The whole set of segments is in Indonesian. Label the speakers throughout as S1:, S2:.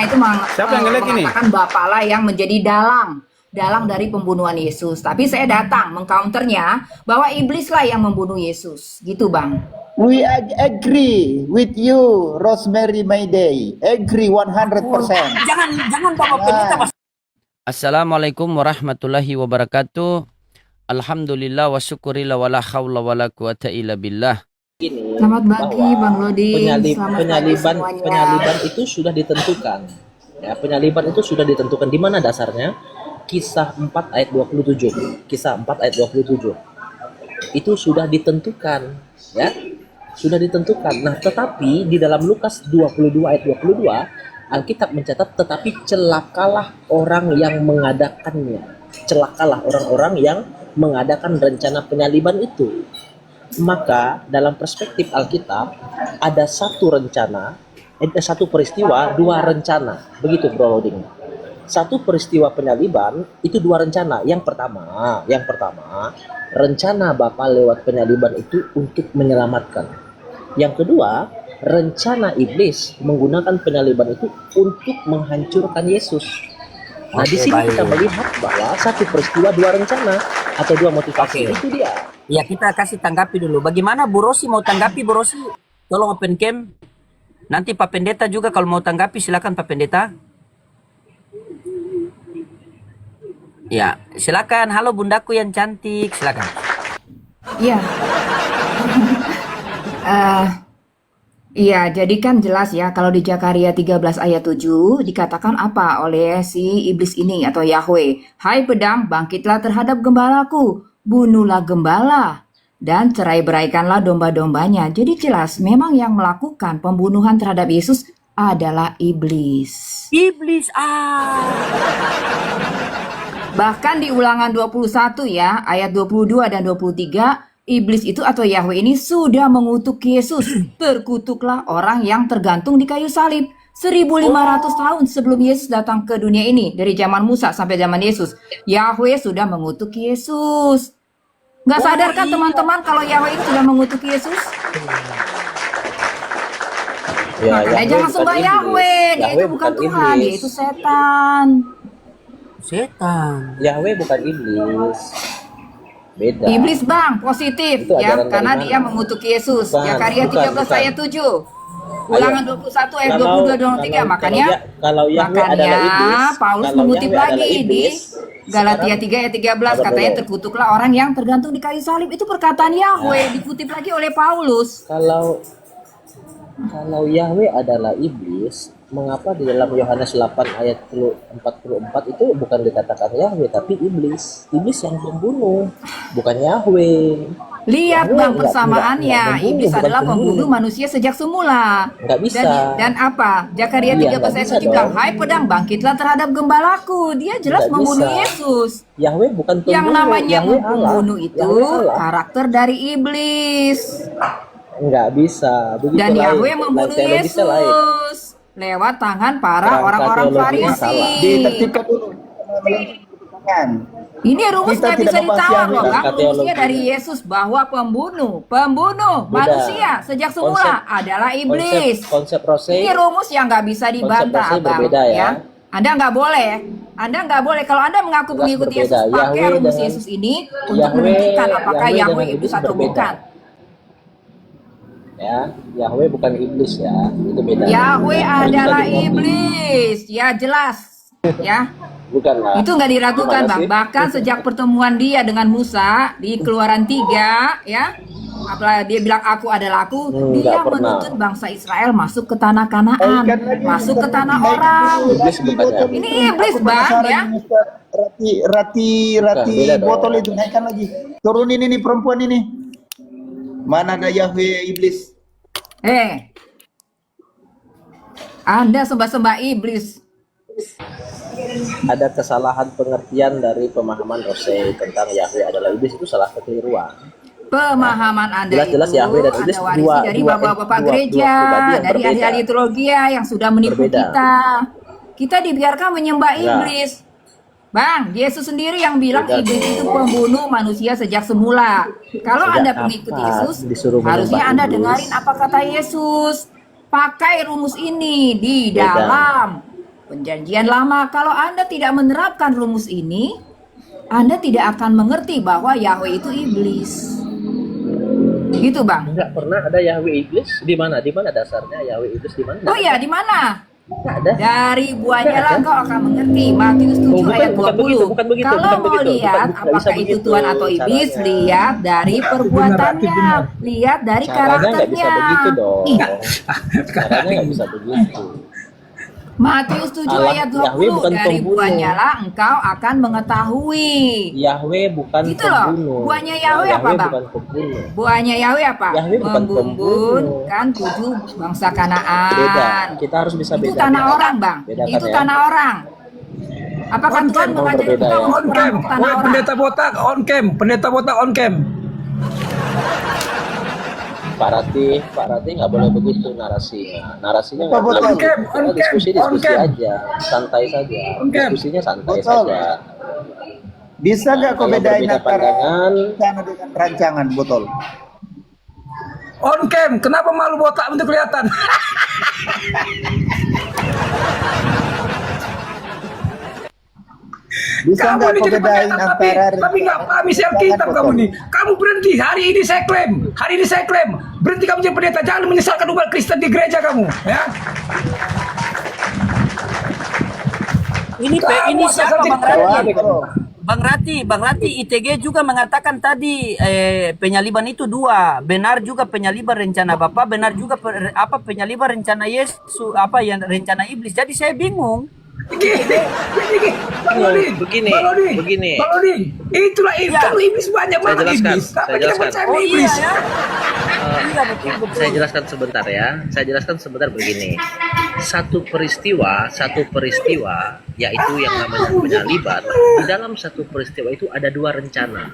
S1: itu
S2: Siapa yang nge-lag ini?
S1: mengatakan Bapaklah yang menjadi dalang dari pembunuhan Yesus. Tapi saya datang mengcounternya bahwa iblislah yang membunuh Yesus. Gitu, Bang.
S3: We agree with you, Rosemary Mayday. Agree 100%.
S4: Jangan Bapak Pendeta, Mas.
S5: Assalamualaikum warahmatullahi wabarakatuh. Alhamdulillah wa syukurillah wa la hawla wa la quwata illa billah.
S1: Selamat pagi, Bang Lodi.
S4: Penyaliban itu sudah ditentukan. Ya, penyaliban itu sudah ditentukan. Di mana dasarnya? Kisah 4 ayat 27. Kisah 4 ayat 27. Itu sudah ditentukan, ya. Sudah ditentukan. Nah, tetapi di dalam Lukas 22 ayat 22, Alkitab mencatat tetapi celakalah orang yang mengadakannya. Celakalah orang-orang yang mengadakan rencana penyaliban itu. Maka dalam perspektif Alkitab ada satu rencana, satu peristiwa, dua rencana. Begitu Bro Loading. Satu peristiwa penyaliban itu dua rencana. Yang pertama, rencana Bapa lewat penyaliban itu untuk menyelamatkan. Yang kedua, rencana iblis menggunakan penyaliban itu untuk menghancurkan Yesus. Nah, di sini kita melihat bahwa satu peristiwa dua rencana atau dua motivasi. Itu dia.
S6: Ya, kita kasih tanggapi dulu. Bagaimana Bu Rosi mau tanggapi? Bu Rosi, tolong open cam. Nanti Pak Pendeta juga kalau mau tanggapi, silakan Pak Pendeta. Ya, silakan. Halo bundaku yang cantik, silakan.
S1: Iya. Iya, jadi kan jelas ya kalau di Zakaria 13 ayat 7 dikatakan apa oleh si iblis ini atau Yahweh. Hai pedang, bangkitlah terhadap gembalaku, bunuhlah gembala, dan cerai-beraikanlah domba-dombanya. Jadi jelas memang yang melakukan pembunuhan terhadap Yesus adalah iblis.
S6: Iblis,
S1: Bahkan di Ulangan 21 ya, ayat 22 dan 23, iblis itu atau Yahweh ini sudah mengutuk Yesus. Terkutuklah orang yang tergantung di kayu salib. 1500 tahun sebelum Yesus datang ke dunia ini. Dari zaman Musa sampai zaman Yesus. Yahweh sudah mengutuk Yesus. Nggak sadar kan teman-teman kalau Yahweh itu sudah mengutuk Yesus? Makanya jangan sembah Yahweh. Dia itu bukan Tuhan, dia itu setan.
S6: setan.
S4: Yahweh bukan iblis. Beda.
S1: Iblis Bang, positif
S4: Itu
S1: ya,
S4: ajaran
S1: karena
S4: dari
S1: dia
S4: mana?
S1: mengutuk Yesus.
S4: Bukan,
S1: Zakaria 13
S4: bukan.
S1: ayat 7. Ulangan 21 ayat 22 23. Makanya
S4: kalau Yahweh adalah iblis,
S1: Paulus
S4: kalau
S1: mengutip
S4: Yahweh
S1: lagi
S4: adalah iblis,
S1: di Galatia 3 ayat 13 katanya terkutuklah orang yang tergantung di kayu salib. Itu perkataan Yahweh dikutip lagi oleh Paulus.
S4: Kalau Yahweh adalah iblis, mengapa di dalam Yohanes 8 ayat 44 itu bukan dikatakan Yahweh tapi iblis? Iblis yang membunuh, bukan Yahweh.
S1: Lihat
S4: Yahweh
S1: Bang
S4: enggak
S1: persamaannya.
S4: membunuh,
S1: Iblis
S4: bukan
S1: adalah
S4: pembunuh.
S1: pembunuh manusia sejak semula.
S4: Nggak bisa.
S1: Dan apa? Zakaria
S4: Iya,
S1: 13
S4: nggak
S1: ayat
S4: bisa
S1: 7 bilang,
S4: dong.
S1: hai pedang bangkitlah terhadap gembalaku. Dia jelas
S4: Nggak
S1: membunuh
S4: bisa.
S1: Yesus.
S4: Yahweh bukan pembunuh.
S1: Yang namanya
S4: Yahweh Allah.
S1: membunuh itu
S4: Yahweh Allah.
S1: karakter dari iblis.
S4: Nggak bisa. Begitu
S1: Dan
S4: lain.
S1: Yahweh
S4: Lain
S1: membunuh
S4: teologisnya lain.
S1: Yesus lewat tangan para
S4: Kerangka
S1: orang-orang
S4: teologinya
S1: Farisi.
S4: salah.
S3: Ditertibkan dulu. Tangan.
S1: Ini rumus
S3: Kita
S1: nggak
S3: tidak
S1: bisa
S3: membahas
S1: ditawar
S3: Yahweh.
S1: loh Bang.
S4: Kerangka
S1: Rumusnya
S4: teologi.
S1: dari Yesus bahwa pembunuh
S4: Beda.
S1: manusia sejak semula adalah iblis.
S4: Konsep Rosei.
S1: Ini rumus yang nggak bisa dibantah,
S4: Konsep
S1: Bang.
S4: berbeda ya.
S1: Anda nggak boleh. Anda nggak boleh. Kalau Anda mengaku
S4: Jelas
S1: pengikut
S4: berbeda.
S1: Yesus, pakai
S4: Yahweh
S1: rumus
S4: dengan-
S1: Yesus ini untuk
S4: Yahweh-
S1: menunjukkan apakah
S4: Yahweh
S1: Yahweh
S4: dengan
S1: itu
S4: iblis
S1: atau
S4: berbeda.
S1: bukan.
S4: Ya, Yahweh bukan iblis ya, itu beda.
S1: Yahweh
S4: Harus
S1: adalah
S4: kita dimengerti.
S1: iblis. Ya jelas. Ya.
S4: Bukan lah.
S1: Itu nggak diragukan,
S4: Gimana
S1: Bang.
S4: sih?
S1: Bahkan sejak pertemuan dia dengan Musa di Keluaran 3, ya. Apalagi dia bilang aku adalah aku, dia
S4: nggak pernah.
S1: menuntut bangsa Israel masuk ke tanah Kanaan,
S3: Ikan lagi,
S1: masuk ke
S3: bentar,
S1: tanah
S3: dinaikkan
S1: orang.
S3: dulu.
S4: Iblis bukan Yahweh.
S1: Ini iblis,
S3: Aku
S1: Bang,
S3: penasaran
S1: ya.
S3: ini, Ustaz. Rati
S4: beda dong.
S3: botol itu naikkan lagi. Turunin ini perempuan ini. Mana ada Yahweh iblis?
S1: Anda sembah-sembah iblis.
S4: Ada kesalahan pengertian dari pemahaman Rosei tentang Yahweh adalah iblis, itu salah kekeliruan.
S1: Pemahaman Anda
S4: Jelas-jelas
S1: itu
S4: Yahweh dan
S1: Anda
S4: iblis
S1: warisi
S4: dua-
S1: dari
S4: dua-
S1: bapak-bapak
S4: dua-
S1: gereja,
S4: dua pribadi yang
S1: dari
S4: berbeda.
S1: ahli-ahli teologi yang sudah menipu
S4: Berbeda.
S1: kita. Kita dibiarkan menyembah
S4: Enggak.
S1: iblis. Bang, Yesus sendiri yang bilang
S4: Beda
S1: iblis
S4: dong.
S1: itu pembunuh manusia sejak semula. Kalau
S4: Sejak
S1: Anda pengikut
S4: kapan
S1: Yesus,
S4: disuruh
S1: harusnya
S4: menyembah
S1: Anda
S4: iblis?
S1: dengarin apa kata Yesus. Pakai rumus ini di
S4: Beda.
S1: dalam Perjanjian Lama. Kalau Anda tidak menerapkan rumus ini, Anda tidak akan mengerti bahwa Yahweh itu iblis. Gitu, Bang.
S4: Enggak pernah ada Yahweh iblis. Di mana? Di mana dasarnya Yahweh iblis di mana?
S1: Oh ya, di mana?
S4: Enggak ada.
S1: Dari buahnya lah engkau akan mengerti. Matius 7 ayat 20.
S4: bukan begitu,
S1: Kalau
S4: bukan
S1: mau
S4: begitu,
S1: lihat
S4: bukan bisa
S1: apakah itu
S4: begitu
S1: Tuhan atau iblis,
S4: caranya.
S1: lihat dari perbuatannya, lihat dari
S4: Caranya nggak bisa
S1: karakternya.
S4: begitu dong.
S1: Ih,
S4: Caranya nggak bisa begitu.
S1: Matius 7
S4: Allah,
S1: ayat
S4: Yahweh
S1: 20,
S4: bukan
S1: dari
S4: pembunuh.
S1: buahnya lah engkau akan mengetahui.
S4: Yahweh bukan
S1: Gitu loh.
S4: pembunuh.
S1: Buahnya Yahweh apa, Bang?
S4: bukan pembunuh.
S1: Buahnya Yahweh apa?
S4: Yahweh bukan
S1: Membumbunkan 7 bangsa
S4: Beda.
S1: Kanaan.
S4: Kita harus bisa
S1: Itu
S4: bedakan.
S1: tanah orang, Bang.
S4: Bedakan
S1: Itu
S4: ya.
S1: tanah orang. Apakah Tuhan
S4: Memang
S1: mengajak
S4: berbeda
S1: kita
S4: ya.
S1: untuk merampok tanah
S2: Woi,
S1: orang?
S2: pendeta botak on cam, pendeta botak on cam.
S4: Pak Rati nggak boleh begitu narasinya. Narasinya nggak
S3: Apa
S4: boleh
S3: betul?
S4: begitu.
S2: On
S4: Kita
S2: cam,
S4: diskusi
S2: on cam.
S4: aja, santai saja.
S2: On cam.
S4: Diskusinya santai
S3: Betul.
S4: saja.
S3: Bisa nggak kau
S4: Kalau
S3: bedain
S4: berbeda
S3: antara
S4: pandangan,
S3: rencana dengan rancangan, botol?
S2: On cam, kenapa malu botak untuk kelihatan?
S3: Bisa
S2: Kamu
S3: nggak
S2: ini
S3: kau
S2: jadi
S3: bedain
S2: pendeta
S3: antara
S2: tapi nggak paham isi
S3: rancangan,
S2: Alkitab kamu
S3: botol?
S2: nih. Kamu berhenti hari ini saya klaim, hari ini saya klaim. Berhenti kamu jadi pendeta, jangan menyesalkan umat Kristen di gereja kamu, ya.
S6: Ini
S2: Kamu
S6: siapa
S2: asal
S6: Bang
S2: TikTok.
S6: Rati?
S3: Botol.
S6: Bang Rati, ITG juga mengatakan tadi penyaliban itu dua. Benar juga penyaliban rencana Bapa, benar juga penyaliban rencana Yesus, rencana iblis. Jadi saya bingung.
S2: Begini, Bang Odin,
S4: Begini,
S2: Bang Odin,
S4: begini.
S2: Bang Odin, itulah iblis.
S6: Ya.
S2: Kalau iblis banyak
S4: Saya
S2: banget
S4: jelaskan,
S2: iblis.
S4: saya
S2: Kenapa kita
S4: jelaskan.
S2: percaya
S6: Oh iya
S2: iblis?
S6: ya. Iya betul.
S4: saya jelaskan sebentar ya. Saya jelaskan sebentar begini. Satu peristiwa, yaitu yang namanya penyaliban. Di dalam satu peristiwa itu ada dua rencana.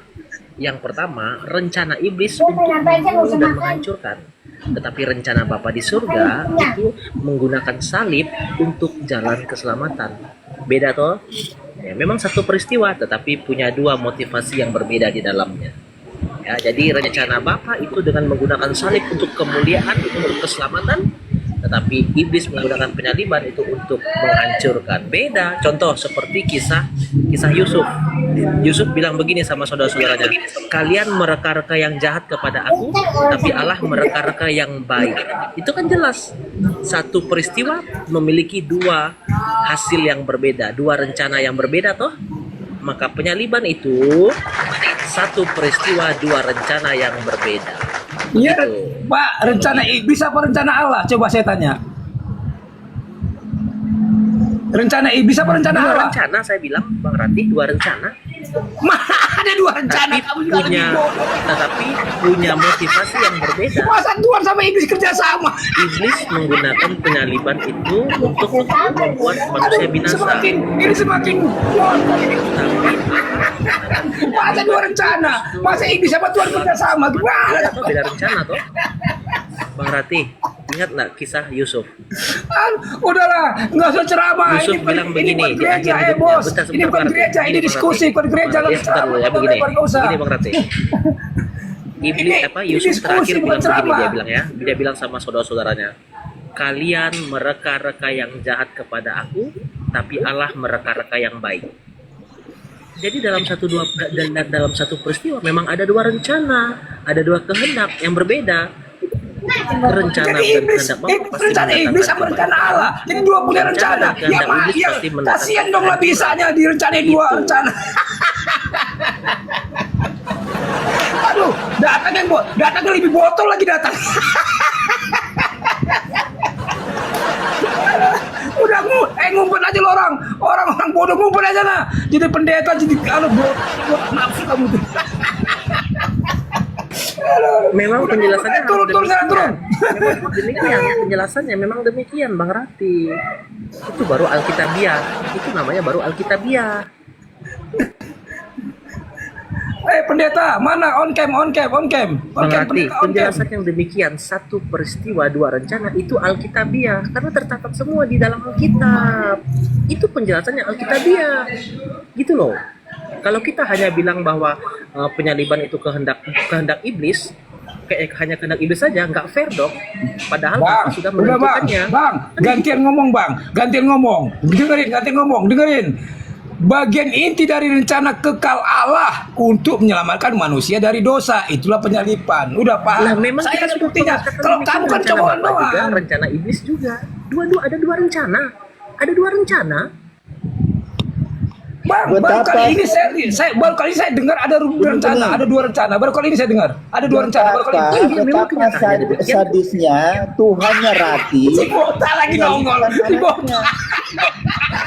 S4: Yang pertama, rencana iblis untuk membunuh dan menghancurkan. Tetapi rencana Bapa di surga itu menggunakan salib untuk jalan keselamatan. Beda toh? Ya, memang satu peristiwa, tetapi punya dua motivasi yang berbeda di dalamnya. Ya, jadi rencana Bapa itu dengan menggunakan salib untuk kemuliaan, untuk keselamatan, tetapi iblis menggunakan penyaliban itu untuk menghancurkan. Beda. Contoh seperti kisah Yusuf. Yusuf bilang begini sama saudara-saudaranya, kalian mereka-reka yang jahat kepada aku, tapi Allah mereka-reka yang baik. Itu kan jelas. Satu peristiwa memiliki dua hasil yang berbeda, dua rencana yang berbeda toh. Maka penyaliban itu satu peristiwa, dua rencana yang berbeda.
S2: Iya,
S4: Gitu.
S2: Pak, rencana iblis apa rencana Allah? Coba saya tanya. Rencana iblis apa rencana
S4: Dua
S2: Allah?
S4: rencana saya bilang, Bang Rati, dua rencana.
S2: Mana ada dua rencana?
S4: Tapi
S2: Kamu juga lebih
S4: punya,
S2: bodoh.
S4: tetapi punya motivasi yang berbeda.
S2: Masa Tuhan sama iblis kerja sama?
S4: Iblis menggunakan penyaliban itu untuk membuat manusia binasa.
S2: Ini semakin bodoh ini. Masa dua rencana? Masa iblis sama Tuhan kerja sama? Gimana?
S4: Beda toh, beda rencana toh. Bang Rati, ingat nggak kisah Yusuf?
S2: Udahlah, nggak usah ceramah.
S4: Yusuf bilang begini
S2: bukan
S4: di
S2: gereja,
S4: akhir hidupnya.
S2: bos.
S4: Bentar,
S2: Ini
S4: sebentar,
S2: bukan
S4: Bang Rati.
S2: gereja, ini
S4: Bang
S2: diskusi,
S4: Rati.
S2: bukan gereja.
S4: Bang Rati, sebentar dulu ya, begini. Begini Bang Rati.
S2: Ini
S4: Yusuf
S2: diskusi,
S4: terakhir
S2: bukan
S4: bilang begini,
S2: ceramah.
S4: dia bilang ya, dia bilang sama saudara-saudaranya, kalian mereka-reka yang jahat kepada aku, tapi Allah mereka-reka yang baik. Jadi dalam satu peristiwa memang ada dua rencana, ada dua kehendak yang berbeda. Rencana
S2: Jadi
S4: dan
S2: iblis,
S4: kehendak Bapa pasti
S2: rencana iblis sama
S4: mendatangkan
S2: rencana
S4: kebaikan.
S2: Allah. Jadi dua punya
S4: Rencana
S2: rencana.
S4: dan kehendak
S2: Ya,
S4: iblis
S2: ya,
S4: pasti mendatangkan
S2: kasihan dong lah
S4: kehancuran.
S2: bisanya direncanain dua
S4: Gitu.
S2: rencana. Aduh, datang lebih botol lagi datang. Udah ngumpet aja lo orang bodoh ngumpet aja nah. Jadi pendeta jadi bodoh nafsu kamu tuh.
S4: Memang penjelasannya
S2: turun,
S4: memang demikian.
S2: turun.
S4: Memang demikian, penjelasannya memang demikian, Bang Rati. Itu baru Alkitabiah. Itu namanya baru Alkitabiah.
S2: Pendeta, mana on cam.
S4: Bang Rati,
S2: pendeta, on cam.
S4: penjelasan yang demikian, satu peristiwa, dua rencana, itu Alkitabiah. Karena tercatat semua di dalam Alkitab. Itu penjelasannya Alkitabiah. Gitu loh. Kalau kita hanya bilang bahwa penyaliban itu kehendak iblis, kayak hanya kehendak iblis saja, nggak fair dong. Padahal
S2: Bang,
S4: Bapak sudah
S2: udah bang,
S4: menentukannya.
S2: bang, gantian ngomong bang, gantian ngomong, gantian ngomong, dengerin. Bagian inti dari rencana kekal Allah untuk menyelamatkan manusia dari dosa, itulah penyalipan. Udah
S4: Lah
S2: paham?
S4: memang
S2: Saya
S4: kita
S2: kan buktinya.
S4: mengatakan
S2: Kalau
S4: demikian,
S2: kamu kan
S4: rencana
S2: cobaan
S4: Bapak juga,
S2: doang.
S4: rencana iblis juga. Ada dua rencana. Ada dua rencana.
S2: Bang,
S3: Buat
S2: baru
S3: apa?
S2: kali ini baru kali ini saya dengar ada rencana, ada dua rencana. Baru kali ini saya dengar ada dua rencana. Baru kali ini.
S4: Iya, memang kenyataannya demikian.
S3: Sadisnya Tuhannya Rati
S2: Si Bota lagi nongol. Si Bota.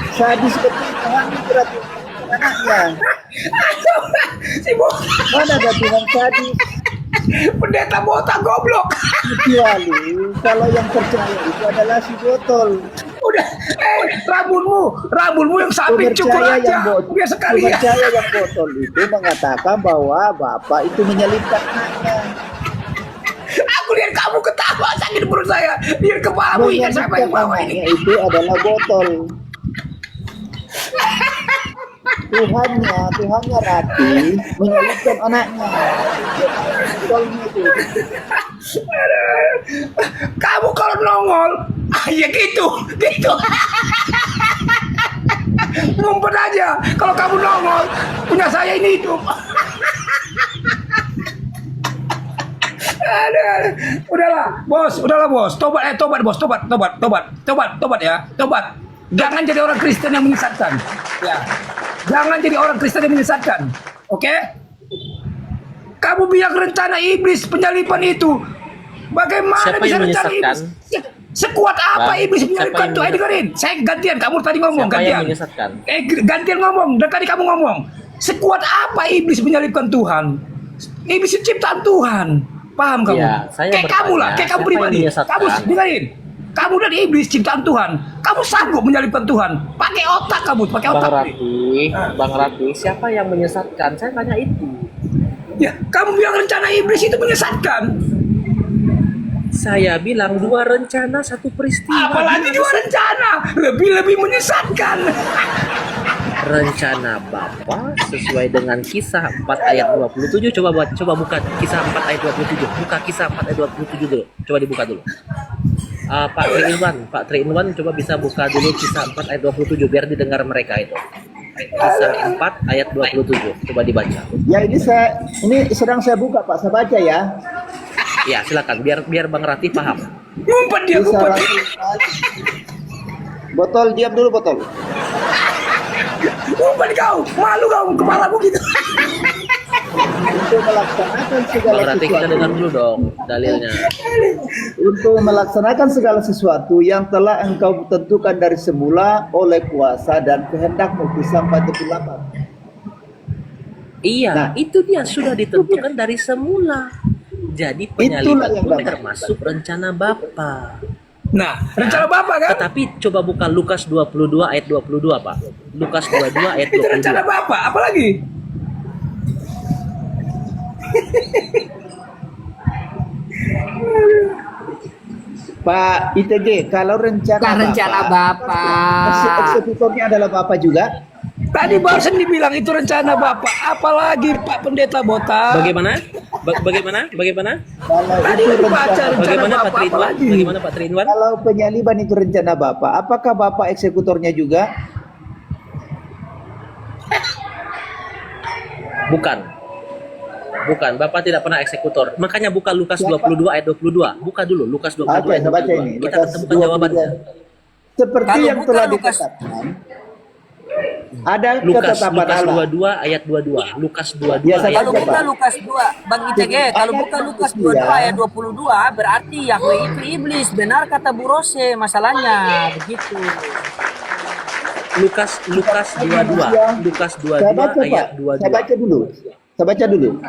S3: sadis betul Tuhannya berarti anaknya.
S2: Si Bota.
S3: Mana ada Tuhan sadis?
S2: Pendeta Bota goblok.
S3: Kecuali kalau yang percaya itu adalah si botol.
S2: Udah, rambutmu yang samping cukur aja. Biar sekali ya.
S3: Percaya yang botol itu mengatakan bahwa Bapak itu menyelipkan anaknya.
S2: Aku lihat kamu ketawa sakit perut saya. Lihat kepalamu ingat siapa yang bawa
S3: Anaknya
S2: ini.
S3: itu adalah botol. Tuhannya Rati menyelipkan anaknya. Botolnya itu.
S2: Kamu kalau nongol, ya gitu. Ngumpet aja. Kalau kamu nongol, punya saya ini hidup. Aduh. Udahlah bos. Tobat bos, tobat ya, tobat. Jangan jadi orang Kristen yang menyesatkan. Ya. Jangan jadi orang Kristen yang menyesatkan. Oke? Kamu bilang rencana iblis penyalipan itu. Bagaimana
S4: Siapa
S2: bisa
S4: yang
S2: rencana
S4: menyesatkan?
S2: iblis? Sekuat apa
S4: Bang,
S2: iblis
S4: siapa
S2: menyalibkan
S4: yang
S2: tuh? Dengerin. Saya gantian. Kamu tadi ngomong
S4: Siapa
S2: gantian.
S4: yang menyesatkan?
S2: Gantian ngomong. Dan tadi kamu ngomong. Sekuat apa iblis menyalibkan Tuhan? Iblis itu ciptaan Tuhan. Paham kamu?
S4: Ya, saya
S2: kayak kamu lah.
S4: bertanya,
S2: Kayak kamu
S4: siapa yang
S2: pribadi.
S4: menyesatkan?
S2: Kamu dengerin. Kamu dan iblis ciptaan Tuhan. Kamu sanggup menyalibkan Tuhan. Pakai otak kamu. Pakai otak.
S4: Bang Rati, siapa yang menyesatkan? Saya tanya itu.
S2: Ya, kamu bilang rencana iblis itu menyesatkan.
S4: Saya bilang dua rencana, satu peristiwa.
S2: Apalagi dua rencana. Lebih menyesatkan.
S4: Rencana Bapak sesuai dengan kisah 4 ayat 27. Coba buka kisah 4 ayat 27. Buka kisah 4 ayat 27 dulu. Coba dibuka dulu. Pak Tri Inwan coba bisa buka dulu kisah 4 ayat 27 biar didengar mereka itu. Kisah 4 ayat 27. Coba dibaca.
S3: Ya ini sedang saya buka Pak, saya baca ya.
S4: Ya, silakan biar Bang Rati paham.
S2: Ngumpet dia,
S3: Kisah
S2: ngumpet.
S3: Botol, diam dulu botol.
S2: Ngumpet kau. Malu kau. Kepalamu gitu.
S3: Untuk melaksanakan segala
S4: Bang Rati kita
S3: sesuatu.
S4: dengar dulu dong dalilnya.
S3: Untuk melaksanakan segala sesuatu yang telah engkau tentukan dari semula oleh kuasa dan kehendakmu. Kisah 48.
S4: Iya,
S3: Nah,
S4: itu dia sudah ditentukan dari semula. Jadi penyaliban
S3: yang
S4: pun
S3: Bapak
S4: termasuk rencana Bapak.
S2: Nah, rencana Bapak kan?
S4: Tetapi coba buka Lukas 22 ayat 22, Pak. Lukas 22 ayat
S2: Itu rencana
S4: 22.
S2: Bapak. Apalagi?
S3: Pak ITG, kalau rencana
S1: Bukan rencana Bapak.
S3: eksekutornya adalah Bapak juga.
S2: Tadi barusan dibilang itu rencana Bapak. Apalagi Pak Pendeta Botak.
S4: Bagaimana? Bagaimana?
S3: Kalau
S2: Tadi
S3: itu
S2: udah dibaca
S3: rencana,
S2: rencana
S4: Bagaimana Pak
S2: Bapak.
S4: Trinwan?
S2: Apalagi?
S4: Bagaimana Pak Trinwan?
S3: kalau penyaliban itu rencana Bapak, apakah Bapak eksekutornya juga?
S4: Bukan, Bapak tidak pernah eksekutor. Makanya buka Lukas 22 ayat 22. Buka dulu Lukas 22
S3: Oke,
S4: ayat
S3: saya baca
S4: 22.
S3: ini.
S4: Kita
S3: Lukas
S4: ketemukan jawabannya.
S3: 22. Seperti
S6: Kalau
S3: yang
S6: buka
S3: telah
S6: Lukas-
S3: ditetapkan, ada
S4: Lukas
S3: ketetapan Allah.
S4: 22 ayat 22. Lukas 22
S3: Ya, saya
S4: ayat
S6: Kalau
S3: baca,
S6: buka
S3: Pak.
S6: Lukas 2, Bang ITG, kalau buka Lukas 22 ayat 22, berarti Yahweh itu iblis. Benar kata Bu Rose, masalahnya begitu.
S4: Lukas 22
S3: Saya baca,
S4: ayat
S3: Pak.
S4: 22.
S3: Saya baca dulu.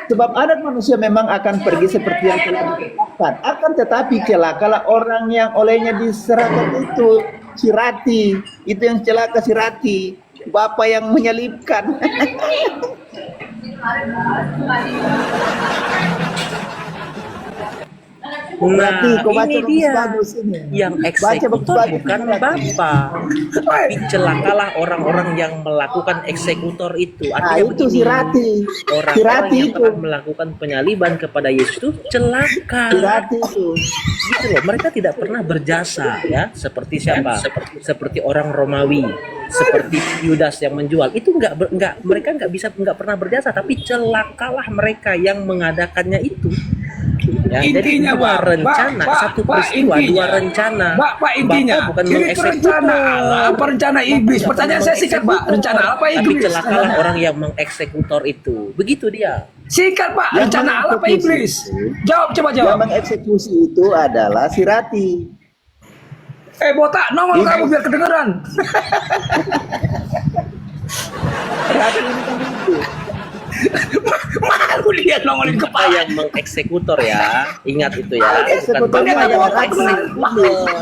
S3: Sebab anak manusia memang akan pergi seperti yang telah ditetapkan. Akan tetapi celakalah orang yang olehnya diserahkan itu si Rati. Itu yang celaka si Rati. Bapak yang menyalibkan. Berarti
S4: Nah,
S3: kau baca
S4: ini
S3: bagus
S4: dia
S3: bagus ini.
S4: yang
S3: Baca
S4: eksekutor
S3: bagus-bagus.
S4: bukan Bapak, tetapi celakalah orang-orang yang melakukan eksekutor itu.
S3: Nah
S4: Artinya
S3: itu
S4: begini,
S3: si Rati. Si
S4: orang-orang
S3: Rati
S4: yang
S3: itu.
S4: telah melakukan penyaliban kepada Yesus itu celaka.
S3: Si Rati itu.
S4: Gitu loh, mereka tidak pernah berjasa ya, seperti siapa? Seperti orang Romawi, seperti Yudas yang menjual. Itu mereka nggak pernah berjasa, tapi celakalah mereka yang mengadakannya itu. Ya, jadi
S2: Intinya,
S4: dua
S2: Pak,
S4: rencana,
S2: Pak,
S4: satu
S2: Pak,
S4: peristiwa,
S2: intinya.
S4: dua rencana.
S2: Pak, intinya.
S4: Bapak bukan
S2: Jadi itu
S4: mengeksekutor.
S2: rencana Allah apa rencana iblis?
S4: Bapak
S2: Pertanyaan
S4: bukan
S2: saya singkat, Pak.
S4: mengeksekutor.
S2: Rencana apa
S4: Tapi
S2: iblis?
S4: celakalah orang yang mengeksekutor itu. Begitu dia.
S2: Singkat, Pak.
S3: Yang
S2: Rencana Allah apa
S3: mengeksekusi
S2: iblis?
S3: itu-
S2: Jawab, coba
S3: Yang
S2: jawab.
S3: mengeksekusi itu adalah si Rati.
S2: Botak, nongol
S3: Iblis.
S2: kamu biar kedengeran.
S3: Rati ini kan itu.
S2: Malu dia nongolin
S4: Bapak
S2: kepala.
S4: yang mengeksekutor ya, ingat itu ya, bukan
S3: Eksekutornya
S4: Bapak yang
S3: adalah Rati.
S4: mengeksekutor.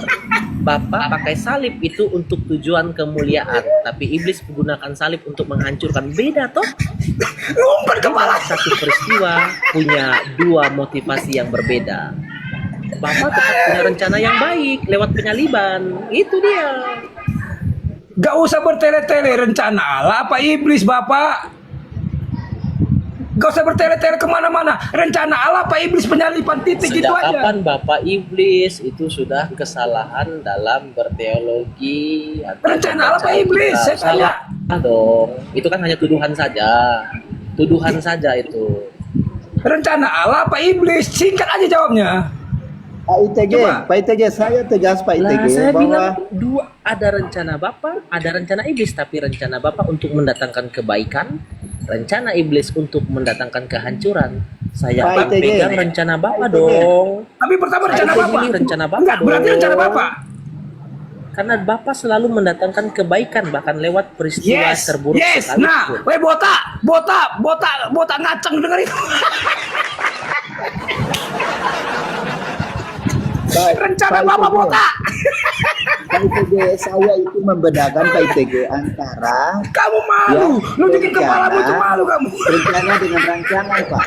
S4: Bapak pakai salib itu untuk tujuan kemuliaan, tapi iblis menggunakan salib untuk menghancurkan. Beda toh?
S2: Ngumpet kepala.
S4: Satu peristiwa punya dua motivasi yang berbeda. Bapak tetap punya rencana yang baik lewat penyaliban. Itu dia.
S2: Gak usah bertele-tele rencana Allah apa iblis, Bapak. Gak usah bertele-tele kemana-mana. Rencana Allah apa iblis, penyalipan, titik
S4: Sejak
S2: gitu aja.
S4: kapan Bapak iblis itu sudah kesalahan dalam berteologi? Atau
S2: Rencana Allah
S4: membaca
S2: apa iblis?
S4: Alkitab?
S2: Saya tanya.
S4: Salah dong. Itu kan hanya tuduhan saja. Tuduhan saja itu.
S2: Rencana Allah apa iblis? Singkat aja jawabnya.
S3: Pak ITG,
S2: Coba.
S3: Pak ITG, saya tegas Pak
S4: Lah,
S3: ITG
S4: saya
S3: bahwa
S4: bilang dua, ada rencana Bapak, ada rencana iblis, tapi rencana Bapak untuk mendatangkan kebaikan, rencana iblis untuk mendatangkan kehancuran. Saya
S3: Pak ITG.
S4: pegang rencana Bapak
S3: Pak ITG.
S4: dong.
S2: Tapi pertama
S4: Saya
S2: rencana
S4: begini,
S2: Bapak.
S4: rencana Bapak
S2: Enggak, berarti
S4: dong.
S2: rencana Bapak.
S4: Karena Bapak selalu mendatangkan kebaikan bahkan lewat peristiwa
S2: Yes,
S4: terburuk
S2: yes.
S4: sekalipun.
S2: Nah, botak ngaceng denger itu. Rencana
S3: Pak
S2: Bapak
S3: ITG,
S2: botak.
S3: Pak ITG, saya itu membedakan Pak ITG antara
S2: Kamu malu. Nunjukin kepalamu itu malu kamu.
S3: rencana dengan rancangan Pak.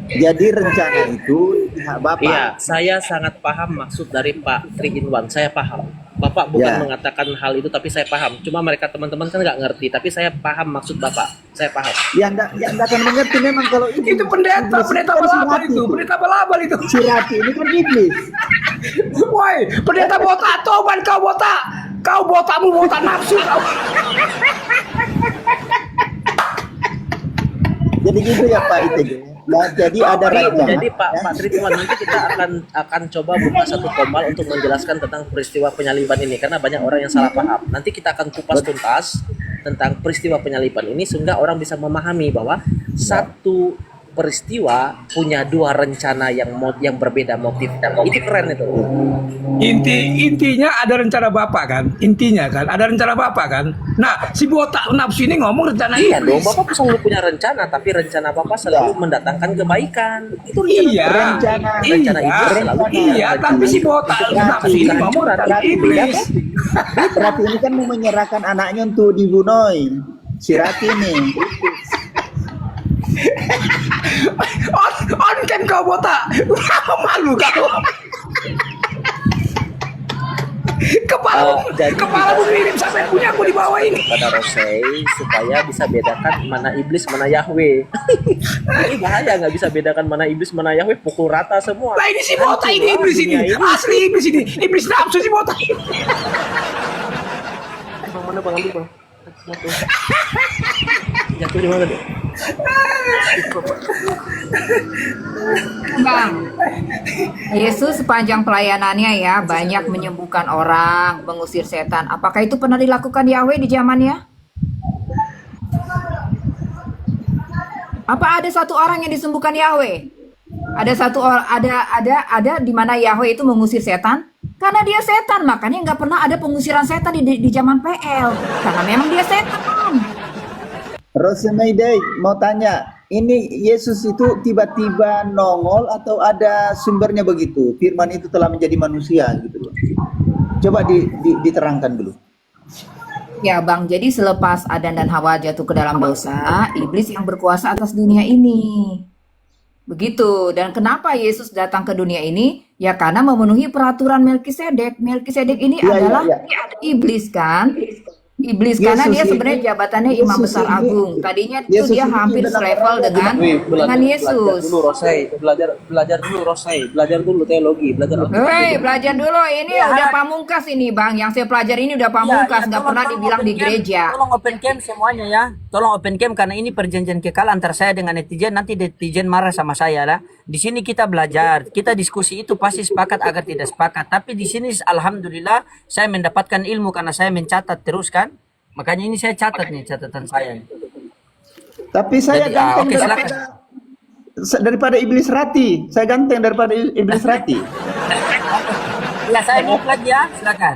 S3: Jadi rencana itu pihak Bapak.
S4: Iya, saya sangat paham maksud dari Pak 3 in 1. Saya paham. Bapak bukan
S3: Ya.
S4: mengatakan hal itu, tapi saya paham. Cuma mereka teman-teman kan nggak ngerti, tapi saya paham maksud Bapak. Saya paham.
S3: Yang enggak akan mengerti memang kalau
S2: Itu pendeta
S3: iblis kan si
S2: balabal
S3: Rati
S2: itu. Pendeta balabal itu.
S3: Si Rati ini kan iblis.
S2: Woi, pendeta botak, tobat kau botak. Kau botakmu botak nafsu kau.
S3: Jadi gitu ya Pak ITG. Ya, jadi ada rencana.
S4: Jadi Pak Tritwan, nanti kita akan coba buka satu komal untuk menjelaskan tentang peristiwa penyaliban ini karena banyak orang yang salah paham. Nanti kita akan kupas tuntas tentang peristiwa penyaliban ini sehingga orang bisa memahami bahwa satu peristiwa punya dua rencana yang berbeda motif. Itu keren itu.
S2: Intinya ada rencana Bapak kan? Intinya kan ada rencana Bapak kan? Nah, si botak nafsu ini ngomong rencana
S4: Iya dong,
S2: iblis.
S4: Bapak selalu punya rencana, tapi rencana Bapak selalu mendatangkan kebaikan. Itu rencana
S2: Iya,
S4: rencana iblis selalu
S2: iya, tapi si botak nafsu ini ngomong rencana iblis.
S3: Rati ini kan mau menyerahkan anaknya untuk dibunuh. Si Rati ini.
S2: On cam kau botak. Malu kau. Kepalamu mirip sampai punya aku di bawah ini.
S4: pada Rosei supaya bisa bedakan mana iblis mana Yahweh. Ini bahaya, nggak bisa bedakan mana iblis mana Yahweh, pukul rata semua.
S2: Lah ini si botak ini iblis ini. Asli iblis ini. Iblis nafsu si botak.
S4: Bang, mana bang, ambil bang. Jatuh di mana deh?
S1: Bang, Yesus sepanjang pelayanannya ya banyak menyembuhkan orang, mengusir setan. Apakah itu pernah dilakukan Yahweh di zamannya? Apa ada satu orang yang disembuhkan Yahweh? Ada satu orang, ada di mana Yahweh itu mengusir setan? Karena dia setan, makanya nggak pernah ada pengusiran setan di zaman PL. Karena memang dia setan.
S3: Rosemeide mau tanya, ini Yesus itu tiba-tiba nongol atau ada sumbernya begitu? Firman itu telah menjadi manusia gitu loh. Coba diterangkan dulu.
S1: Ya Bang, jadi selepas Adan dan Hawa jatuh ke dalam dosa, iblis yang berkuasa atas dunia ini. Begitu. Dan kenapa Yesus datang ke dunia ini? Ya karena memenuhi peraturan Melkisedek. Melkisedek ini
S3: Iya, iya,
S1: adalah
S3: iya.
S1: iblis kan? Iblis karena
S3: Yesus
S1: dia
S3: ini-
S1: sebenarnya jabatannya imam
S3: Yesus
S1: besar
S3: ini-
S1: agung. Tadinya itu
S3: Yesus
S1: dia
S3: ini
S1: hampir
S3: benar
S1: selevel
S3: orang
S1: dengan
S4: Belajar
S1: Yesus.
S4: dulu Rosai, belajar dulu Rosai, belajar dulu teologi, belajar Alkitab
S1: Hei,
S4: dulu.
S1: belajar dulu. Ini
S6: Ya.
S1: udah pamungkas ini, Bang. Yang saya pelajari ini udah pamungkas, nggak pernah dibilang di gereja.
S6: Tolong open cam semuanya ya. Tolong open cam karena ini perjanjian kekal antara saya dengan netizen. Nanti netizen marah sama saya lah. Di sini kita belajar, kita diskusi itu pasti sepakat agar tidak sepakat. Tapi di sini alhamdulillah saya mendapatkan ilmu karena saya mencatat terus kan. Makanya ini saya catat nih catatan saya.
S3: Tapi saya
S6: Jadi,
S3: ganteng
S6: oke,
S3: daripada iblis Rati. Saya ganteng daripada iblis Rati.
S6: Ya saya mute lagi ya, silakan.